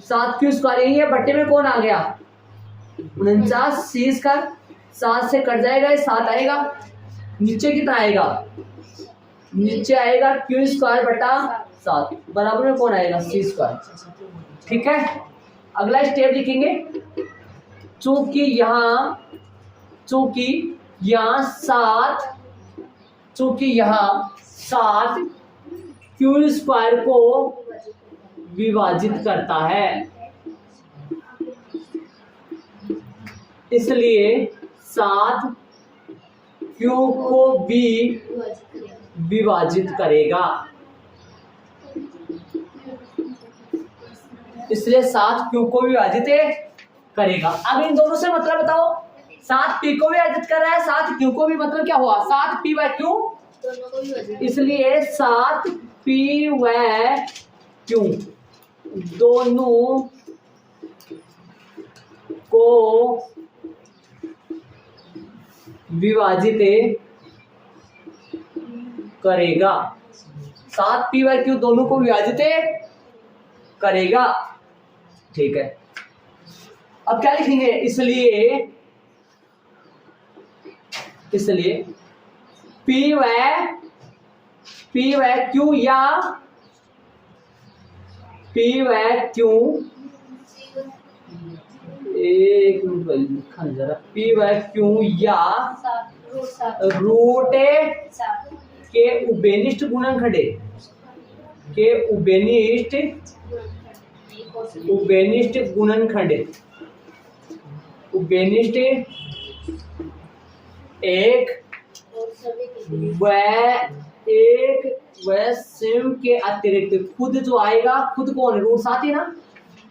7q² यही है, बट्टे में कौन आ गया 49c²। 7 से कट जाएगा, 7 आएगा, नीचे कितना आएगा, नीचे आएगा q² बटा 7 बराबर में कौन आएगा c²। ठीक है, अगला स्टेप लिखेंगे। चूंकि यहाँ 7 q² को विभाजित करता है, इसलिए 7 q को भी विभाजित करेगा, इसलिए 7 q को विभाजित करेगा। अब इन दोनों से मतलब बताओ, 7 p को विभाजित कर रहा है, 7 q को भी, मतलब क्या हुआ 7 p/q, इसलिए 7 p/q दोनों को विभाजित करेगा। 7 p/q दोनों को विभाजित करेगा। ठीक है, अब क्या लिखेंगे, इसलिए p/q या एक मिनट लिखा जरा, p/q या √7 के उभयनिष्ठ गुणनखंड है, के उभयनिष्ठ गुणनखंड, उभयनिष्ठ एक व स्वयं के अतिरिक्त, खुद जो आएगा, खुद कौन, रूट 7 ही ना,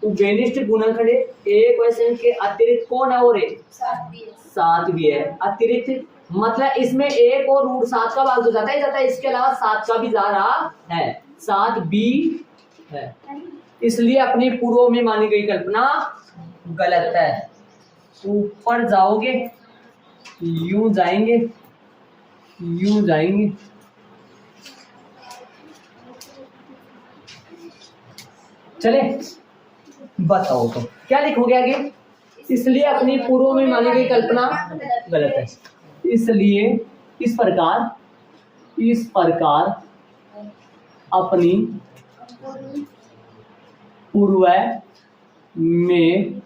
उभयनिष्ठ गुणनखंड एक व स्वयं के अतिरिक्त कौन है, और 7 भी है। अतिरिक्त मतलब इसमें एक और रूट 7 का भाग तो जाता ही जाता है, इसके अलावा 7 का भी जा रहा है, 7 भी है, इसलिए अपनी पूर्व में मानी गई कल्पना गलत है। ऊपर जाओगे, यूं जाएंगे, चले बताओ तो क्या लिखोगे आगे, इसलिए अपनी पूर्व में मानी गई कल्पना गलत है, इसलिए इस प्रकार अपनी पूर्व में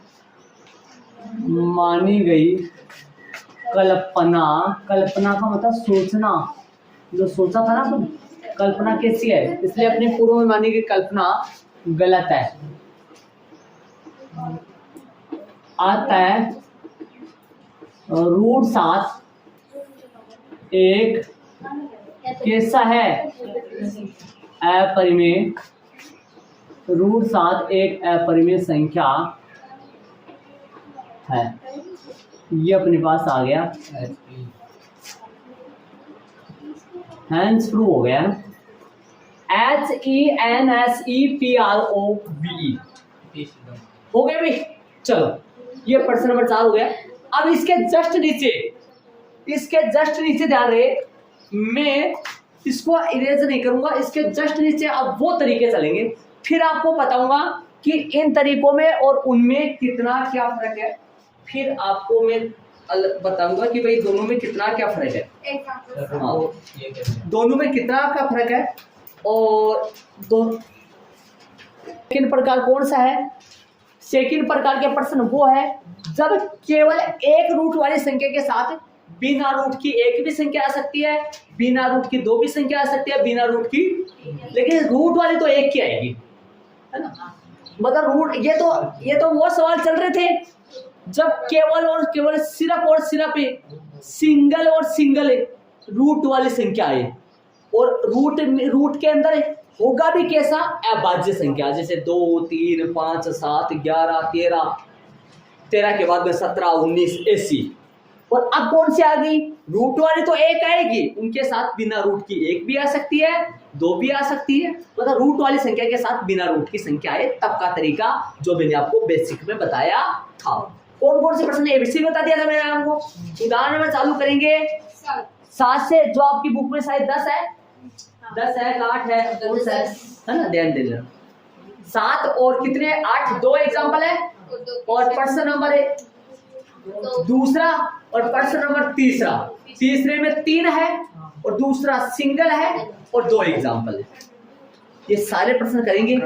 मानी गई कल्पना का मतलब सोचना, जो सोचा था ना तुम, कल्पना कैसी है, इसलिए अपने पूर्व में मानी गई कल्पना गलत है। अतः रूट 7 एक कैसा है, अपरिमेय, रूट 7 एक अपरिमेय संख्या है। ये अपने पास आ गया, हैंस प्रूव हो गया, HENSEPROVE हो गया भाई। चलो ये प्रश्न नंबर 4 हो गया। अब इसके जस्ट नीचे ध्यान रहे, मैं इसको इरेज नहीं करूंगा, इसके जस्ट नीचे अब वो तरीके चलेंगे, फिर आपको बताऊंगा कि इन तरीकों में और उनमें कितना क्या फर्क है, फिर आपको मैं बताऊंगा कि भाई दोनों में कितना क्या फर्क है, दोनों में कितना का फर्क है। और सेकंड प्रकार कौन सा है, सेकंड प्रकार के प्रश्न वो है जब केवल एक रूट वाली संख्या के साथ बिना रूट की एक भी संख्या आ सकती है, बिना रूट की 2 भी संख्या आ सकती है, बिना रूट की, लेकिन रूट वाली तो एक की आएगी, है ना। मतलब रूट, ये तो वो सवाल चल रहे थे जब केवल और केवल सिर्फ सिंगल और सिंगल रूट वाली संख्या है, और रूट के अंदर होगा भी कैसा, अभाज्य संख्या, जैसे 2 3 5 7 11 13 के बाद में 17 19 ऐसी। और अब कौन सी आ गई, रूट वाली तो एक आएगी, उनके साथ बिना रूट की एक भी आ सकती है, 2 भी आ सकती है, मतलब रूट वाली संख्या के साथ बिना रूट की संख्या है, तब का तरीका जो मैंने आपको बेसिक में बताया था। कौन कौन से प्रश्न, एबीसी बता दिया था मैंने आपको। उदाहरण में चालू करेंगे 7 से, जो आपकी बुक में शायद 10 है, 8 है ना, ध्यान देना। 7 और कितने 8, 2 एग्जाम्पल है, और प्रश्न नंबर दूसरा और प्रश्न नंबर तीसरे में 3 है और दूसरा सिंगल है और 2 एग्जाम्पल है। ये सारे प्रश्न करेंगे।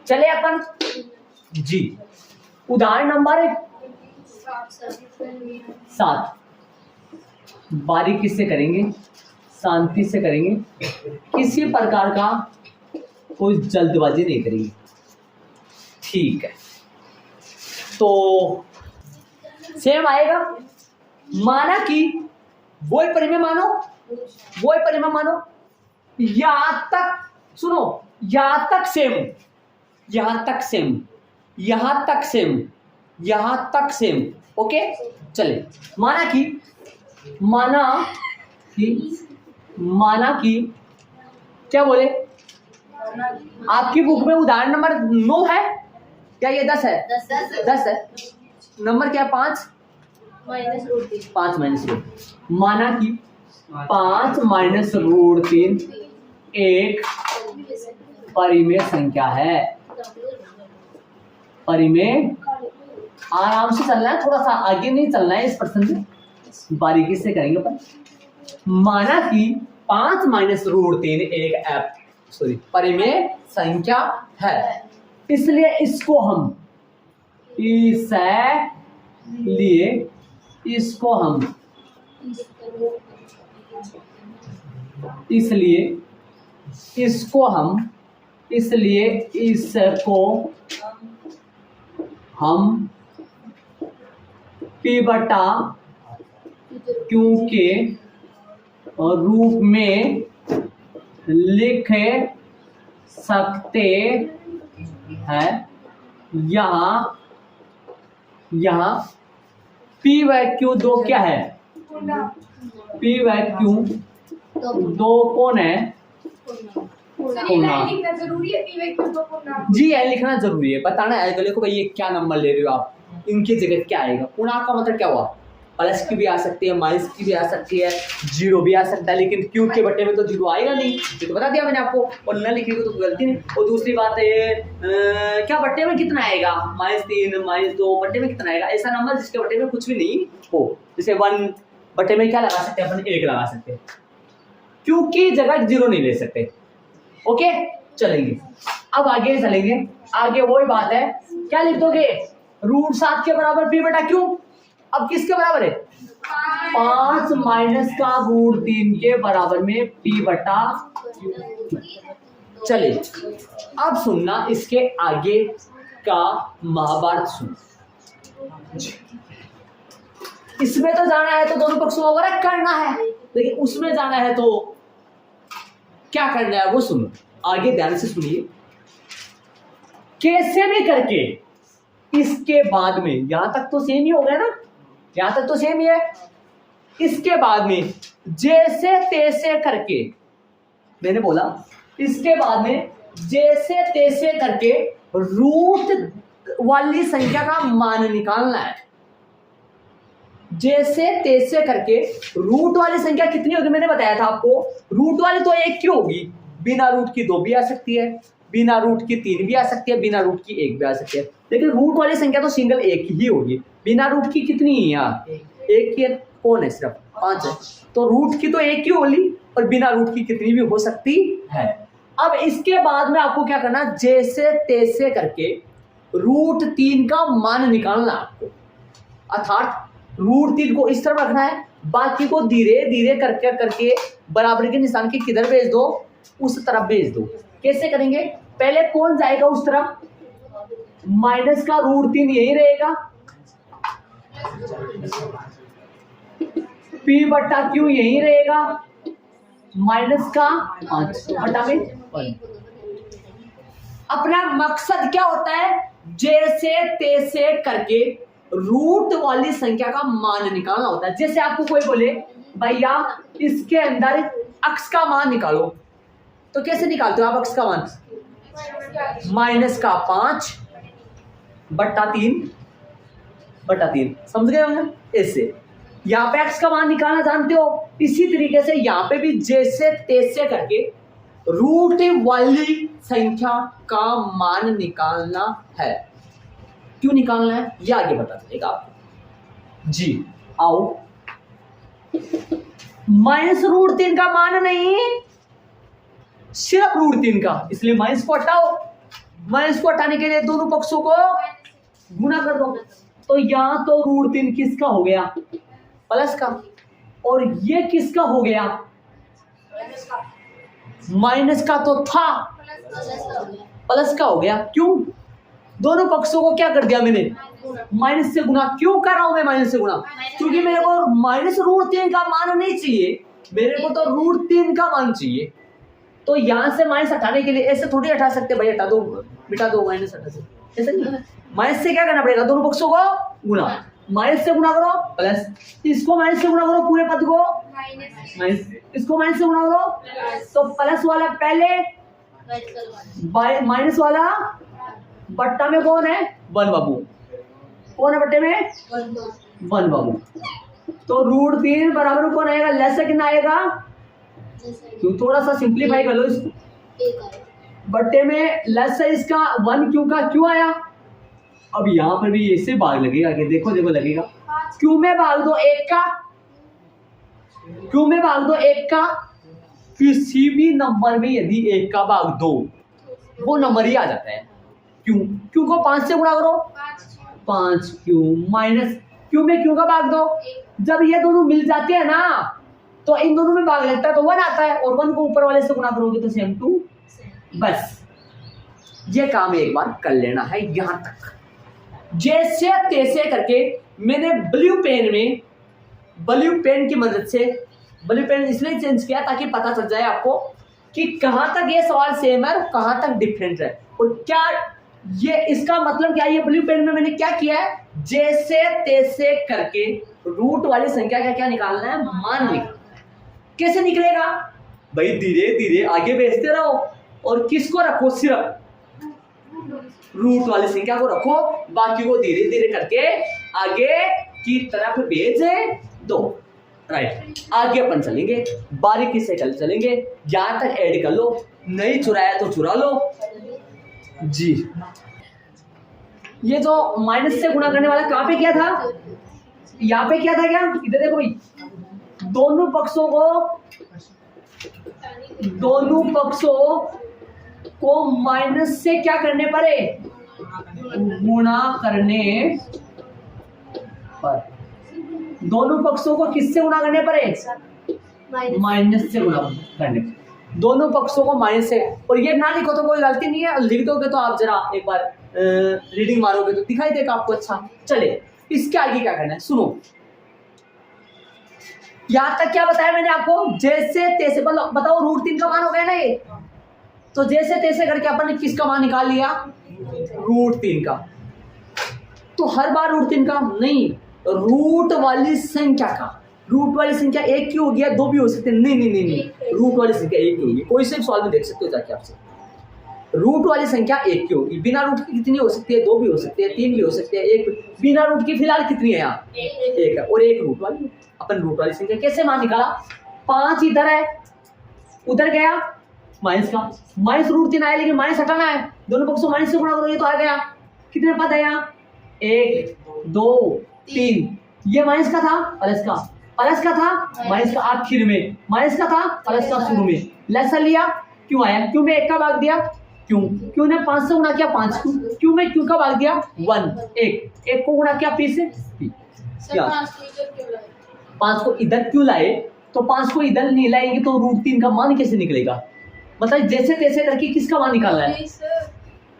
चले अपन जी, उदाहरण नंबर 7 बारीकी से करेंगे, शांति से करेंगे, किसी प्रकार का कोई जल्दबाजी नहीं करेंगे, ठीक है। तो सेम आएगा, माना कि वो परिमेय मानो, यहां तक सुनो, यहां तक सेम, ओके। चले, माना कि क्या बोले, आपकी बुक में उदाहरण नंबर 9 है क्या, ये 10 है, 10 है, नंबर क्या, 5 माइनस रूट। माना कि 5 माइनस रूट 3 एक परिमेय संख्या है, परिमेय, आराम से चलना है, थोड़ा सा आगे नहीं चलना है, इस प्रश्न से बारीकी से करेंगे पर। माना कि 5 माइनस रूट 3 एक परिमेय संख्या है, इसलिए इसको हम इसलिए इसको हम P बटा Q के रूप में लिख सकते हैं। यहाँ P व Q दो क्या है? P व Q दो कौन है? लिखना जरूरी है जी है, लिखना जरूरी है। बताना है अगले को भाई ये क्या नंबर ले रहे हो आप, इनकी जगह क्या आएगा। पूर्णांक का मतलब क्या हुआ? प्लस की भी आ सकती है, माइनस की भी आ सकती है, जीरो भी आ सकता है, लेकिन क्यू के बट्टे में तो जीरो आएगा नहीं, ये तो बता दिया मैंने आपको। और न लिखेगा तो गलती नहीं। और दूसरी बात है क्या बट्टे में कितना आएगा? -3 -2 बट्टे में कितना आएगा? ऐसा नंबर जिसके बट्टे में कुछ भी नहीं हो। जैसे 1 बट्टे में क्या लगा सकते हैं अपन? 1 लगा सकते हैं। क्यू की जगह जीरो नहीं ले सकते। ओके चलेंगे, अब आगे चलेंगे। आगे वही बात है, क्या लिख दोगे? √7 के बराबर P बटा Q। अब किसके बराबर है? 5 माइनस का √3 के बराबर में P बटा Q। चलिए अब सुनना, इसके आगे का महाभारत सुन। इसमें तो जाना है तो दोनों पक्षों का वर्ग करना है, लेकिन उसमें जाना है तो क्या करना है वो सुनो। आगे ध्यान से सुनिए। कैसे भी करके इसके बाद में, यहां तक तो सेम ही हो गया ना, यहां तक तो सेम ही है। इसके बाद में जैसे तैसे करके, मैंने बोला इसके बाद में जैसे तैसे करके रूट वाली संख्या का मान निकालना है। जैसे तैसे करके रूट वाली संख्या कितनी होगी? मैंने बताया था आपको, रूट वाली तो 1 की होगी, बिना रूट की 2 भी आ सकती है, बिना रूट की 3 भी आ सकती है, बिना रूट की 1 भी आ सकती है, लेकिन रूट वाली संख्या तो सिंगल 1 ही होगी। बिना रूट की कितनी है यहाँ? 1 की कौन है? सिर्फ 5 है, तो रूट की तो 1 ही होगी, और बिना रूट की कितनी भी हो सकती है। अब इसके बाद में आपको क्या करना? जैसे तैसे करके √3 का मान निकालना आपको, अर्थात √3 को इस तरफ रखना है, बाकी को धीरे धीरे करके करके बराबर के निशान के किधर भेज दो? उस तरफ भेज दो। कैसे करेंगे? पहले कौन जाएगा उस तरफ? माइनस का √3 यही रहेगा, P बटा Q यही रहेगा, माइनस का 5 बटा में 1। अपना मकसद क्या होता है? जैसे तैसे करके रूट वाली संख्या का मान निकालना होता है। जैसे आपको कोई बोले भैया इसके अंदर अक्स का मान निकालो, तो कैसे निकालते हो आप अक्स का मान? -5 बटा 3 समझ गए होंगे? ऐसे यहाँ पे एक्स का मान निकालना जानते हो, इसी तरीके से यहाँ पे भी जैसे तैसे करके रूट वाली संख्या का मान निकालना है। क्यों निकालना है ये आगे पता चलेगा आपको। जी आओ, -√3 का मान नहीं, सिर्फ √3 का, इसलिए माइनस को हटाओ। माइनस को हटाने के लिए दोनों पक्षों को गुना कर दो, तो यहाँ तो √3 किसका हो गया? प्लस का, और ये किसका हो गया? माइनस का तो था, प्लस का हो गया। क्यों? दोनों पक्षों को क्या कर दिया मैंने? माइनस से गुना। क्यों कर रहा हूं मैं माइनस से गुना? क्योंकि मेरे को -√3 का मान नहीं चाहिए, मेरे को तो √3 का मान चाहिए। तो यहां से माइनस हटाने के लिए ऐसे थोड़ी हटा सकते भाई, हटा दो, मिटा दो, माइनस हटा दो, ऐसे नहीं। माइनस से क्या करना पड़ेगा? दोनों पक्षों को गुना। माइनस से गुना करो प्लस, इसको माइनस से गुना करो, पूरे पद को माइनस, इसको माइनस से गुना करो, तो प्लस वाला पहले, माइनस वाला बट्टा में कौन है? 1 बाबू। कौन है बट्टे में? 1 बाबू। तो √3 बराबर कौन आएगा? लेस कितना आएगा? क्यों? थोड़ा सा सिंप्लीफाई कर लो इसको। बट्टे में लेस है इसका 1 क्यों का क्यों आया? अब यहां पर भी ऐसे भाग लगेगा कि देखो लगेगा, क्यों में भाग दो 1 का, क्यों में भाग दो 1 का, किसी भी नंबर में यदि 1 का भाग दो वो नंबर ही आ जाता है। क्यों को 5 से गुणा करो, 5 क्यों, माइनस क्यों में क्यों का भाग दो। जब ये दोनों मिल जाते हैं ना, तो इन दोनों में भाग लगता है तो 1 आता है, और 1 को ऊपर वाले से गुना करोगे तो सेम टू। बस ये काम एक बार कर लेना है यहां तक। जैसे तैसे करके मैंने ब्लू पेन की मदद से, ब्लू पेन इसलिए चेंज किया ताकि पता चल जाए आपको कि कहां तक ये सवाल सेम है और कहां तक डिफरेंट है, और क्या ये इसका मतलब क्या है। ये ब्लू पेन में मैंने क्या किया है, जैसे तैसे करके रूट वाली संख्या का क्या निकालना है, मान निकालना। कैसे निकलेगा भाई, धीरे धीरे आगे भेजते रहो, और किसको रखो, सिर्फ रूट वाली संख्या को रखो, बाकी को धीरे धीरे करके आगे की तरफ भेज दो। राइट, आगे अपन चलेंगे, बारीकी से चलेंगे, यहां तक ऐड कर लो, नहीं चुराया तो चुरा लो जी। ये जो माइनस से गुणा करने वाला कहां पे किया था, यहाँ पे किया था क्या, इधर देखो भाई, दोनों पक्षों को माइनस से क्या करने पड़े, गुणा करने पर। दोनों पक्षों को किससे गुणा करने पड़े, माइनस से गुणा करने, दोनों पक्षों को माइनस से। और ये ना लिखो तो कोई गलती नहीं है, लिख दोगे तो आप जरा एक बार रीडिंग मारोगे तो दिखाई देगा आपको। अच्छा चले, इसके आगे क्या करना है सुनो। यहां तक क्या बताया मैंने आपको, जैसे तैसे, बताओ रूट 3 का मान हो गया ना ये, तो जैसे तैसे करके अपन ने किसका मान निकाल लिया, रूट 3 का। तो हर बार रूट 3 का नहीं, रूट वाली संख्या का। रूट वाली संख्या 1 क्यों हो गया, 2 भी हो सकते हैं, नहीं, रूट वाली संख्या 1 क्यों होगी, कोई से सवाल में देख सकते हो जाके आपसे। रूट वाली संख्या 1 क्यों होगी, बिना रूट की कितनी हो सकती है, 2 भी हो सकती है, 3 भी हो सकते हैं, 1 बिना रूट की फिलहाल कितनी है यहाँ, 1 है, और 1 रूट वाली। अपन रूट वाली संख्या कैसे मान निकाला, 5 इधर है, उधर गया माइनस का, माइनस रूट 3 आया, लेकिन माइनस हटाना है, दोनों पक्षों माइनस से गुणा करोगे तो आ गया। कितने पद है यहाँ, 1 2 3, ये माइनस का था, प्लस का था, माइनस का आखिर में, माइनस का था, प्लस का शुरू में, लेसन लिया, क्यों आया, क्यों में 1 का भाग दिया, क्यों ने 5 से गुणा किया, 5 क्यों में क्यों का भाग दिया 1, 1 को गुणा किया p से, 5 को इधर क्यों लाए, तो 5 को इधर नहीं लाएंगे तो रूट 3 का मान कैसे निकलेगा, मतलब जैसे तैसे करके किसका मान निकालना है।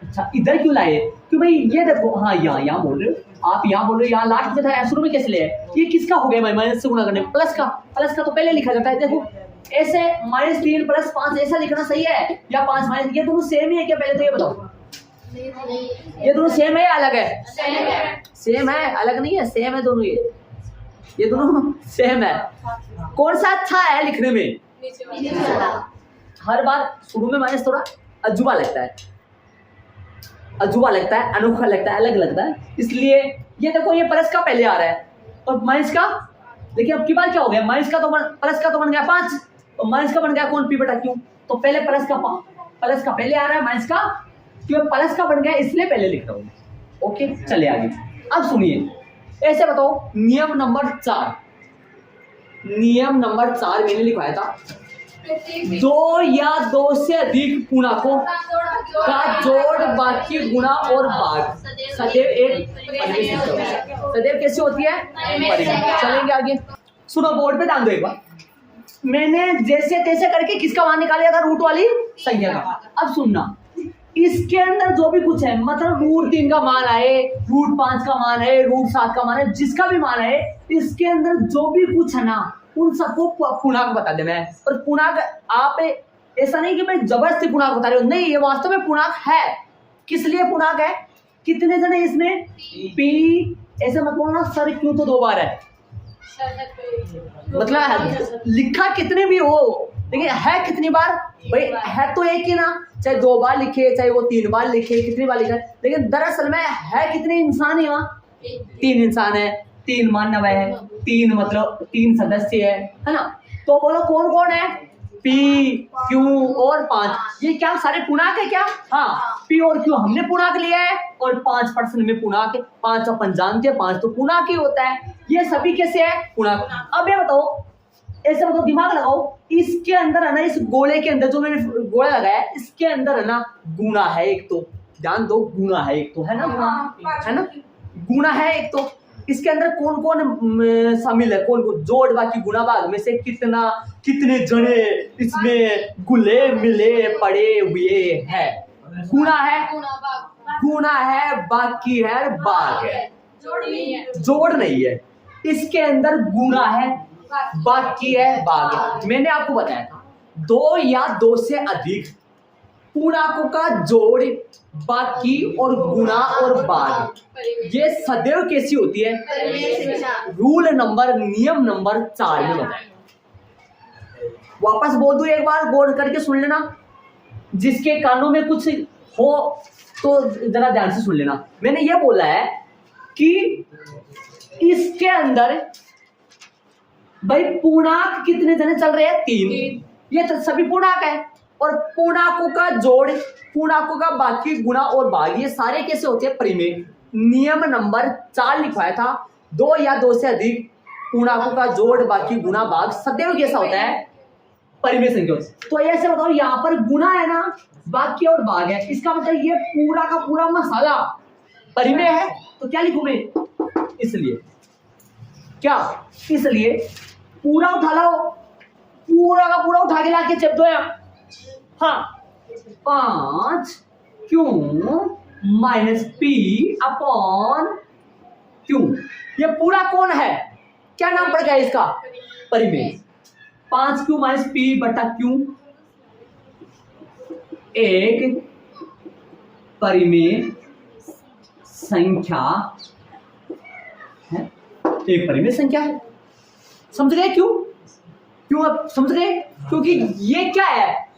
अच्छा इधर क्यों लाए, क्यों भाई ये देखो, हाँ यहाँ बोल रहे हो आप, यहाँ बोल रहे हो, यहाँ लास्ट में था, शुरू में कैसे ले, ये किसका हो गया भाई, माइनस से गुणा करने, प्लस का तो पहले लिखा जाता है। देखो ऐसे -3 + 5 ऐसा लिखना सही है, या 5 माइनस, ये दोनों सेम ही है क्या, पहले तो ये बताओ, ये दोनों सेम है या अलग है, सेम है, अलग नहीं है, सेम है दोनों, ये दोनों सेम है। कौन सा अच्छा है लिखने में, हर बार शुरू में माइनस थोड़ा अजूबा लगता है, अनोखा लगता है, अलग लगता है, इसलिए ये देखो ये प्लस का पहले आ रहा है और माइनस का, देखिए अब की बार क्या हो गया, माइनस का तो प्लस का तो बन गया 5, और माइनस का बन गया कौन, p बटा क्यों, तो पहले प्लस का पहले आ रहा है, माइनस का क्यों, प्लस का बन गया इसलिए पहले लिख रहा हूँ। ओके चले आगे, अब सुनिए, ऐसे बताओ नियम नंबर 4 मैंने लिखवाया था, 2 या 2 से अधिक पूर्णांकों का जोड़, बाकी, गुणा और भाग सदैव एक परिमेय संख्या है। सदैव कैसे होती है, परिमेय। चलेंगे आगे, सुनो बोर्ड पे ध्यान दो एक बार, मैंने जैसे तैसे करके किसका मान निकाल लिया था, रूट वाली संख्या का। अब सुनना, इसके अंदर जो भी कुछ है, मतलब रूट 3 का मान है, रूट 5 का मान है, रूट 7 का मान है, जिसका भी मान है, इसके अंदर जो भी कुछ है ना, उन सबको पूर्णांक बता देना है। और पूर्णांक आप ऐसा नहीं कि मैं जबरदस्ती पूर्णांक बता रही हूँ, नहीं, ये वास्तव में पूर्णांक है। किस लिए पूर्णांक है, कितने जने इसमें, p, ऐसे मत बोलना सर क्यों तो 2 बार है, मतलब लिखा कितने भी हो, लेकिन है कितनी बार भाई, है तो एक ही ना, चाहे 2 बार लिखे, चाहे वो 3 बार लिखे, कितनी बार लिखा, लेकिन दरअसल में है कितने इंसान है वहाँ, 3 इंसान है, 3 मानव है, 3 मतलब 3 सदस्य है ना। तो बोलो कौन कौन है, p, q और 5, ये क्या सारे पूर्णांक है क्या, हाँ, p और q हमने पूर्णांक लिया है, और 5% में पूर्णांक, 5 अपन जानते हैं, 5 तो पूर्णांक ही होता है, ये सभी कैसे है, पूर्णांक। अब ये बताओ, ऐसे बताओ, दिमाग लगाओ, इसके अंदर है ना, इस गोले के अंदर जो मैंने गोला लगाया है, इसके अंदर है ना गुणा है एक, तो ध्यान दो, गुणा है एक तो, है ना, गुणा है एक तो, इसके अंदर कौन कौन शामिल है, कौन कौन, जोड़ बाकी गुणा भाग में से कितना, कितने जने इसमें घुले मिले पड़े हुए हैं। गुणा है, गुणा है, बाकी है, भाग है, जोड़ नहीं है। इसके अंदर गुणा है, बाकी है, भाग है। मैंने आपको बताया था 2 या 2 से अधिक पूर्णांकों का जोड़, बाकी और गुणा और भाग, ये सदैव कैसी होती है, रूल नंबर, नियम नंबर 4 में बताया। वापस बोल दूं एक बार, गौर करके सुन लेना, जिसके कानों में कुछ हो तो जरा ध्यान से सुन लेना। मैंने ये बोला है कि इसके अंदर भाई पूर्णांक कितने जने चल रहे हैं, 3, ये तो सभी पूर्णांक है, और पूर्णांकों का जोड़, पूर्णांकों का बाकी, गुणा और भाग, ये सारे कैसे होते हैं, परिमेय। नियम नंबर 4 लिखवाया था, 2 या 2 से अधिक पूर्णांकों का जोड़, बाकी, गुणा, भाग सदैव कैसा होता है, परिमेय संख्या। तो ऐसे बताओ, यहाँ पर गुणा है ना, बाकी और भाग है, इसका मतलब ये पूरा का पूरा मसाला परिमेय है। तो क्या लिखूं मैं, इसलिए क्या, इसलिए पूरा उठा लो, पूरा का पूरा उठा के लाके चप दो यहाँ। हाँ, 5 Q minus P upon Q, ये पूरा कौन है, क्या नाम पड़ गया इसका, परिमेय। 5 क्यू माइनस पी बटा क्यू एक परिमेय संख्या है, एक परिमेय संख्या है। समझ गए क्यों, क्यों आप समझ गए, क्योंकि ये क्या है,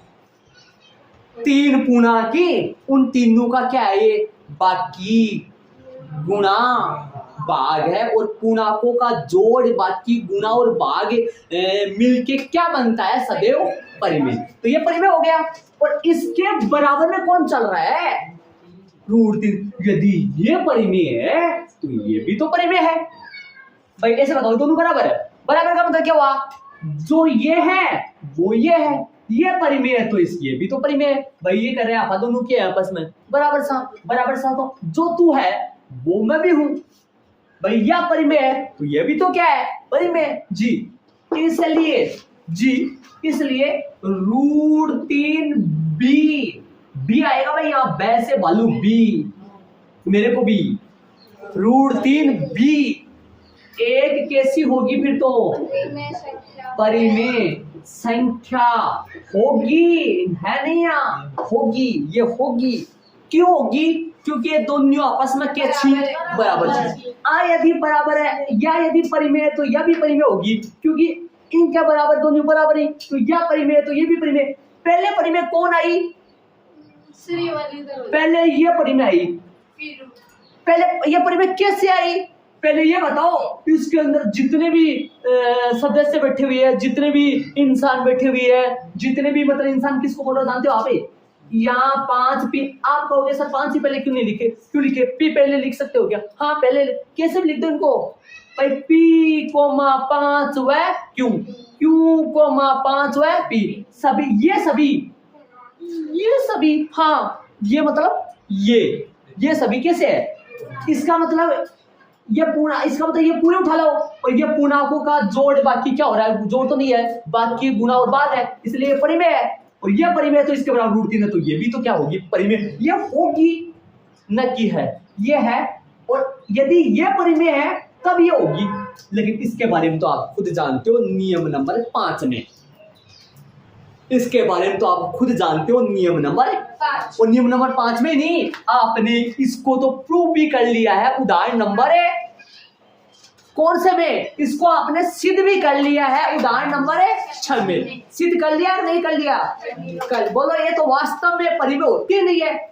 3 पूर्णांकी, उन तीनों का क्या है, ये बाकी, गुणा, भाग है, और पूर्णांकों का जोड़, बाकी, गुणा और भाग मिलके क्या बनता है, सदैव परिमेय। तो ये परिमेय हो गया। और इसके बराबर में कौन चल रहा है, √3। यदि ये परिमेय है तो ये भी तो परिमेय है। भाई ऐसे बताओ, दोनों बराबर है, बराबर का मतलब क्या हुआ, जो ये है वो ये है, ये परिमेय है तो ये भी तो परिमेय है। भाई ये कर रहे हैं आप दोनों के आपस में बराबर सा, बराबर सा, तो जो तू है वो मैं भी हूं, भाई यह परिमेय है तो ये भी तो क्या है, परिमेय जी। इसलिए जी, इसलिए √3 बी आएगा भाई, यहाँ बै से बालू बी, मेरे को बी, √3 बी एक कैसी होगी फिर तो, परिमेय संख्या होगी, है नहीं, यहाँ होगी, ये होगी। क्यों होगी, क्योंकि ये दोनों आपस में कैसी, बराबर है। यदि बराबर है या यदि परिमेय है तो यह भी परिमेय होगी, क्योंकि इनका बराबर, दोनों बराबर है, तो यह परिमेय है तो ये भी परिमेय। पहले परिमेय कौन आई, पहले ये परिमेय आई, पहले ये परिमेय कैसे आई, पहले ये बताओ। इसके अंदर जितने भी सदस्य बैठे हुए हैं, जितने भी इंसान बैठे हुए हैं, जितने भी मतलब इंसान किसको बोल रहे जानते हो आप, यहाँ 5 पी, आप कहोगे सर 5 ही पहले क्यों नहीं लिखे, क्यों लिखे, पी पहले लिख सकते हो क्या, हाँ पहले, कैसे भी लिख दो इनको भाई, पी कोमा 5 व क्यू, क्यू कोमा 5 व पी, सभी ये सभी, हाँ ये मतलब ये सभी कैसे है, इसका मतलब ये पूरा, इसका मतलब ये पूरे उठा लो, और ये पूर्णांकों का जोड़, बाकी क्या हो रहा है, जोड़ तो नहीं है, बाकी गुणा और भाग है, इसलिए ये परिमेय है। और ये परिमेय तो इसके बराबर √3 है, तो ये भी तो क्या होगी, परिमेय, ये होगी न कि है, ये है। और यदि ये परिमेय है तब ये होगी, लेकिन इसके बारे में तो आप खुद जानते हो नियम नंबर 5 में, इसके बारे में तो आप खुद जानते हो नियम नंबर 5। और नियम नंबर 5 में नहीं, आपने इसको तो प्रूव भी कर लिया है उदाहरण नंबर कौन से में, इसको आपने सिद्ध भी कर लिया है उदाहरण नंबर 6 में। सिद्ध कर लिया नहीं कर लिया, कर बोलो, ये तो वास्तव में परिमेय होती नहीं है,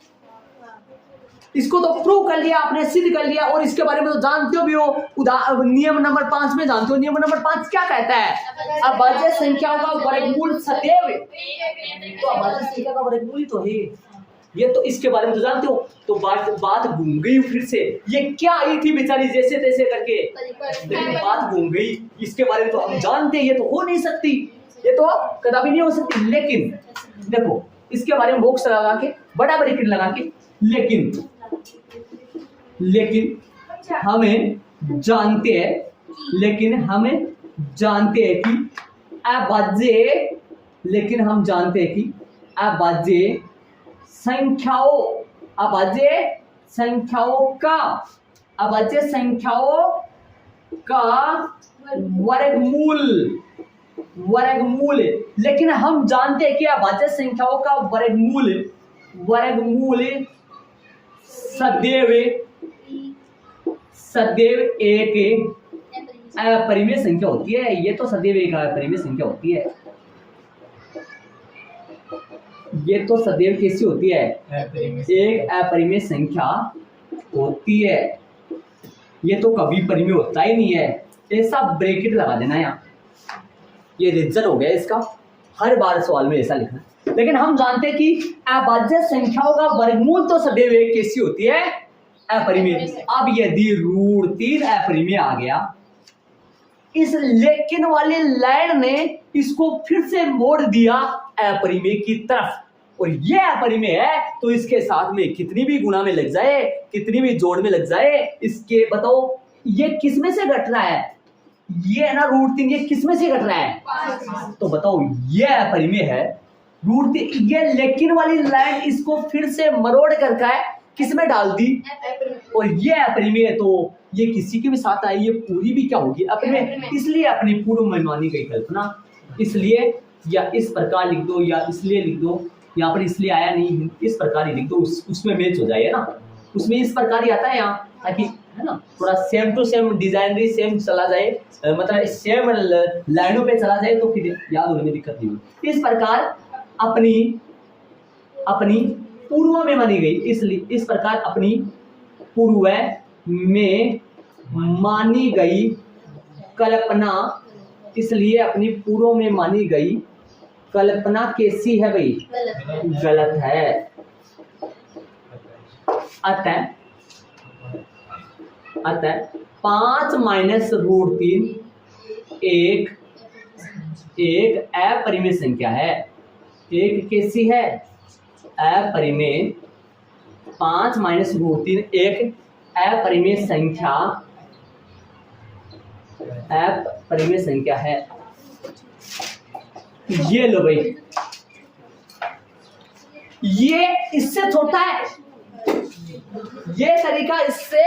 इसको तो प्रूव कर लिया आपने, सिद्ध कर लिया, और इसके बारे में तो जानते हो भी हो, नियम नंबर 5 में जानते हो। नियम नंबर 5 क्या कहता है, अभाज्य संख्याओं का वर्गमूल सदैव, तो अभाज्य संख्या का वर्गमूल तो है, ये तो इसके बारे में तो जानते हो। तो बात घूम गई फिर से, ये क्या आई थी बेचारी जैसे तैसे करके, लेकिन बात घूम गई, इसके बारे में तो हम जानते हैं, ये तो हो नहीं सकती, ये तो कदापि नहीं हो सकती। लेकिन देखो इसके बारे में बॉक्स लगा के, बड़ा ब्रैकेट लगा के, लेकिन हमें जानते हैं लेकिन हमें जानते हैं कि अभाज्य, लेकिन हम जानते हैं कि अभाज्य संख्याओं, अभाज्य संख्याओं का, अभाज्य संख्याओं का वर्गमूल, वर्गमूल, लेकिन हम जानते हैं कि अभाज्य संख्याओं का वर्गमूल, वर्गमूल सदैव, सदैव एक अपरिमेय संख्या होती है। ये तो सदैव एक अपरिमेय संख्या होती है। ये तो सदैव कैसी होती है? एक अपरिमेय संख्या होती है। ये तो कभी परिमेय होता ही नहीं है। ऐसा ब्रैकेट लगा देना यहाँ, ये रीजन हो गया इसका, हर बार सवाल में ऐसा लिखना। लेकिन हम जानते हैं कि अभाज्य संख्याओं का वर्गमूल तो सदैव एक कैसी होती है? अपरिमेय। अब यदि √3 अपरिमेय आ गया, इस लेकिन वाली लाइन ने इसको फिर से मोड़ दिया अपरिमेय की तरफ, और ये अपरिमेय है तो इसके साथ में कितनी भी गुणा में लग जाए, कितनी भी जोड़ में लग जाए, इसके बताओ ये किस में से घट रहा है? ये है ना √3, ये किस में से घट रहा है? तो बताओ ये अपरिमेय है √3, ये लेकिन वाली लाइन इसको फिर से मरोड़ करके किस में डाल दी? और ये अपरिमेय है तो ये किसी के भी साथ आई, ये पूरी भी क्या होगी? अपरिमेय। इसलिए अपनी पूर्व में मानी गई कल्पना, इसलिए या इस प्रकार लिख दो या इसलिए लिख दो, यहाँ पर इसलिए आया नहीं, इस प्रकार ही लिख दो, उसमें मैच हो जाएगा ना, उसमें इस प्रकार ही आता है यहाँ, ताकि है ना थोड़ा सेम टू सेम डिजाइन भी सेम चला जाए, मतलब सेम लाइनों पे चला जाए तो फिर याद होने में दिक्कत नहीं होगी। इस प्रकार अपनी अपनी पूर्व में मानी गई, इसलिए इस प्रकार अपनी पूर्व में मानी गई कल्पना, इसलिए अपनी पूर्व में मानी गई कल्पना कैसी है भाई? गलत है। अतः 5 - √3 एक अपरिमेय संख्या है। एक कैसी है? अपरिमेय। 5 - √3 एक अपरिमेय संख्या, अपरिमेय संख्या है। ये लो भाई, ये इससे छोटा है, ये तरीका इससे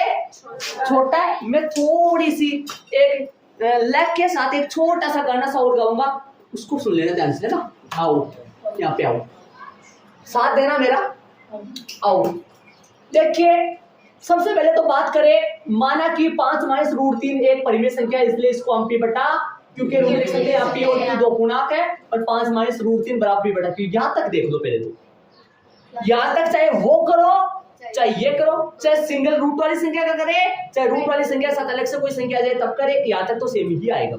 छोटा है। मैं थोड़ी सी एक लेग के साथ एक छोटा सा गाना सा और गाऊंगा, उसको सुन लेना ध्यान से ना। आओ यहाँ पे आओ, साथ देना मेरा, आओ। देखिए सबसे पहले तो बात करें, माना कि 5 - √3 एक परिमेय संख्या है, इसलिए इसको हम p बटा, क्योंकि √3 संख्या यहाँ p और q दो पूर्णांक है, और 5 - √3 बराबर p बटा q। यहाँ तक देख लो पहले तो, यहाँ तक चाहे वो करो चाहे ये करो, चाहे सिंगल रूट वाली संख्या का करे, चाहे रूट वाली संख्या के साथ अलग से कोई संख्या आ जाए तब करे, यहाँ तक तो सेम ही आएगा।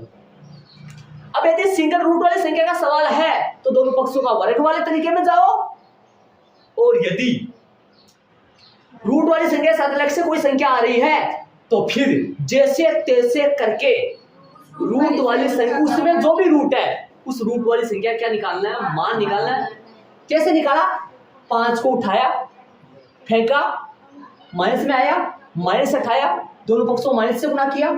अब यदि सिंगल रूट वाली संख्या का सवाल है तो दोनों पक्षों का वर्ग वाले तरीके में जाओ, और यदि रूट वाली संख्या के साथ अलग से कोई संख्या आ रही है तो फिर जैसे तैसे करके रूट वाली संख्या, उसमें जो भी रूट है उस रूट वाली संख्या क्या निकालना है? मान निकालना है। कैसे निकाला? 5 को उठाया, फेंका, माइनस में आया, माइनस हटाया, दोनों पक्षों माइनस से गुणा किया,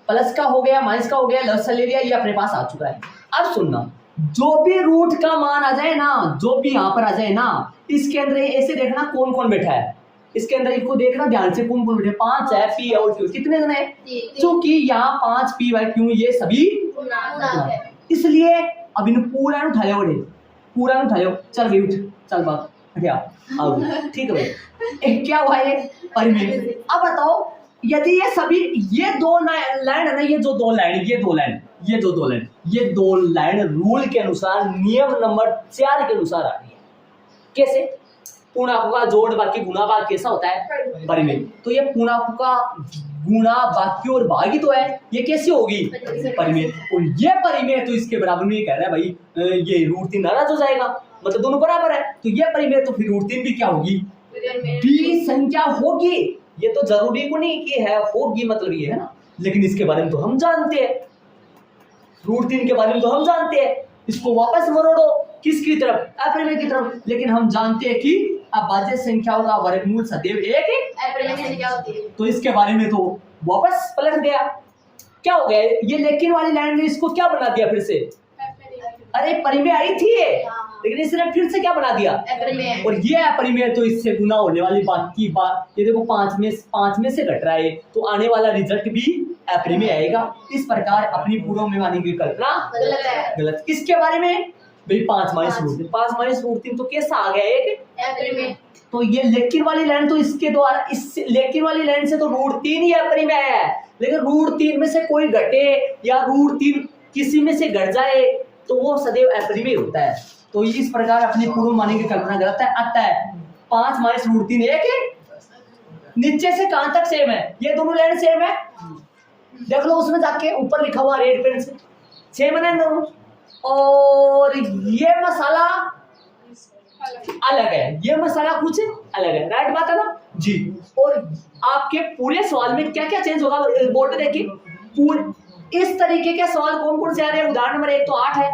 प्लस का हो गया, माइनस का हो गया, लस ले लिया, ये अपने पास आ चुका है। अब सुनना, जो भी रूट का मान आ जाए ना, जो भी यहाँ पर आ जाए ना, इसके अंदर ऐसे देखना कौन कौन बैठा है, इसके अंदर इसको देखना ध्यान से कौन कौन बैठे। 5 है, p और q, कितने जने हैं? क्योंकि यहाँ 5 p/q ये सभी है, इसलिए अब इन पूरा उठा लो, बड़े पूरा उठा लो, चल गई उठ, चल बात हटिया, आओ ठीक है भाई। क्या हुआ ये? परिमेय। अब बताओ यदि ये सभी, ये दो लाइन है ना, ये जो दो लाइन, ये दो लाइन, ये जो दो लाइन, ये दो लाइन रूल के अनुसार नियम नंबर 4 के अनुसार आ रही है। कैसे? पूर्णांकों का जोड़ बाकी गुणा भाग कैसा होता है? परिमेय। तो ये पूर्णांकों का गुणा बाकी और भाग ही तो है, ये कैसे होगी? परिमेय। और ये परिमेय तो इसके बराबर में कह रहा है भाई, ये √3 नाराज हो जाएगा, मतलब दोनों बराबर है, तो ये परिमेय तो फिर √3 भी क्या होगी? भी संख्या होगी। ये तो जरूरी को नहीं कि है, होगी मतलब ये है ना, लेकिन इसके बारे में तो हम जानते हैं, √3 के बारे में तो हम जानते हैं। इसको वापस मरोड़ो किसकी तरफ? अपरिमेय की तरफ। लेकिन हम जानते हैं कि अभाज्य संख्याओं का वर्गमूल सदैव एक अपरिमेय संख्या होती है, तो इसके बारे में तो वापस पलट गया, क्या हो गया, ये लेकिन वाली लाइन ने इसको क्या बना दिया फिर से, अरे परिमेय आई थी ये, लेकिन इसने फिर से क्या बना दिया, और ये अपरिमेय तो इससे गुना होने वाली बात की बात, ये देखो 5 में से घट रहा है, तो आने वाला रिजल्ट भी अपरिमेय आएगा। इस प्रकार अपनी पूर्व में मानी गई कल्पना गलत। किसके बारे में भाई, 5 - तो कैसा आ गया एक, तो ये लेकिन वाली लाइन तो इसके द्वारा, इस लेकिन वाली लाइन से तो √3 ही अपरिमेय है, लेकिन √3 में से कोई घटे या √3 किसी में से घट जाए तो वो सदैव अपरिमेय होता है। तो इस प्रकार अपनी पूर्व मानी की कल्पना गलत है। अतः 5 - √3 एक है, नीचे से कहां तक सेम है, ये दोनों लाइन सेम है, देख लो उसमें जाके ऊपर लिखा हुआ रेड पेन से, सेम है ना दोनों, और ये मसाला अलग है, ये मसाला कुछ अलग है, राइट बात है ना जी। और आपके पूरे सवाल में क्या क्या चेंज होगा बोर्ड पे देखिए, पूरे इस तरीके के सवाल कौन कौन से आ रहे हैं। उदाहरण नंबर 1 तो 8 है,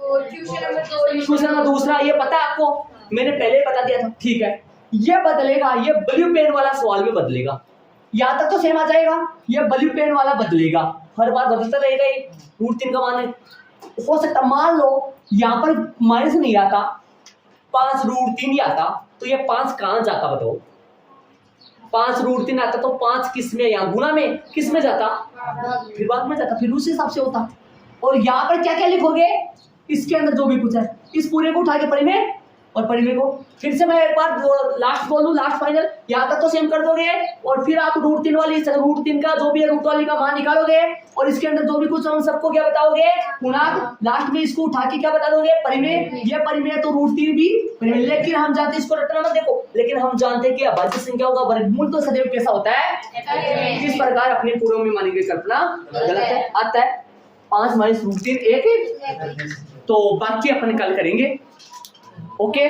क्वेश्चन नंबर 2 ये पता है आपको, मैंने पहले बता दिया था, ठीक है। ये बदलेगा, ये ब्लू पेन वाला सवाल में बदलेगा, यहाँ तक तो सेम आ जाएगा, ये ब्लू पेन वाला बदलेगा, हर बार बदलता रहेगा ये √3 का मान है। हो सकता मान लो यहाँ पर माइनस नहीं आता, 5 √3 ही आता, तो ये 5 कहां जाता बताओ, 5 √3 आता तो 5 किस में, यहाँ गुना में किस में जाता, फिर बाद में जाता, फिर उस हिसाब से होता। और यहाँ पर क्या क्या लिखोगे, इसके अंदर जो भी कुछ है, इस पूरे को उठा के परिमेय और परिमेय को, फिर से मैं एक बार लास्ट बोलूं, लास्ट फाइनल, यहाँ तक तो सेम कर दोगे, और फिर आप √3 वाली, √3 का जो भी है रूट वाली का मान निकालोगे, और इसके अंदर जो भी कुछ हम सबको क्या बताओगे, गुणांक, लास्ट में इसको उठा के क्या बता दोगे, परिमेय। ये परिमेय तो √3 भी परिमेय, लेकिन हम जानते इसको रटना मत देखो, लेकिन हम जानते कि अभाज्य संख्या होगा वर्गमूल तो सदैव कैसा होता है। इस प्रकार अपने पूर्व में मानी गई कल्पना गलत है। आता है 5 - √3 एक, तो बाकी अपन कल करेंगे। ओके।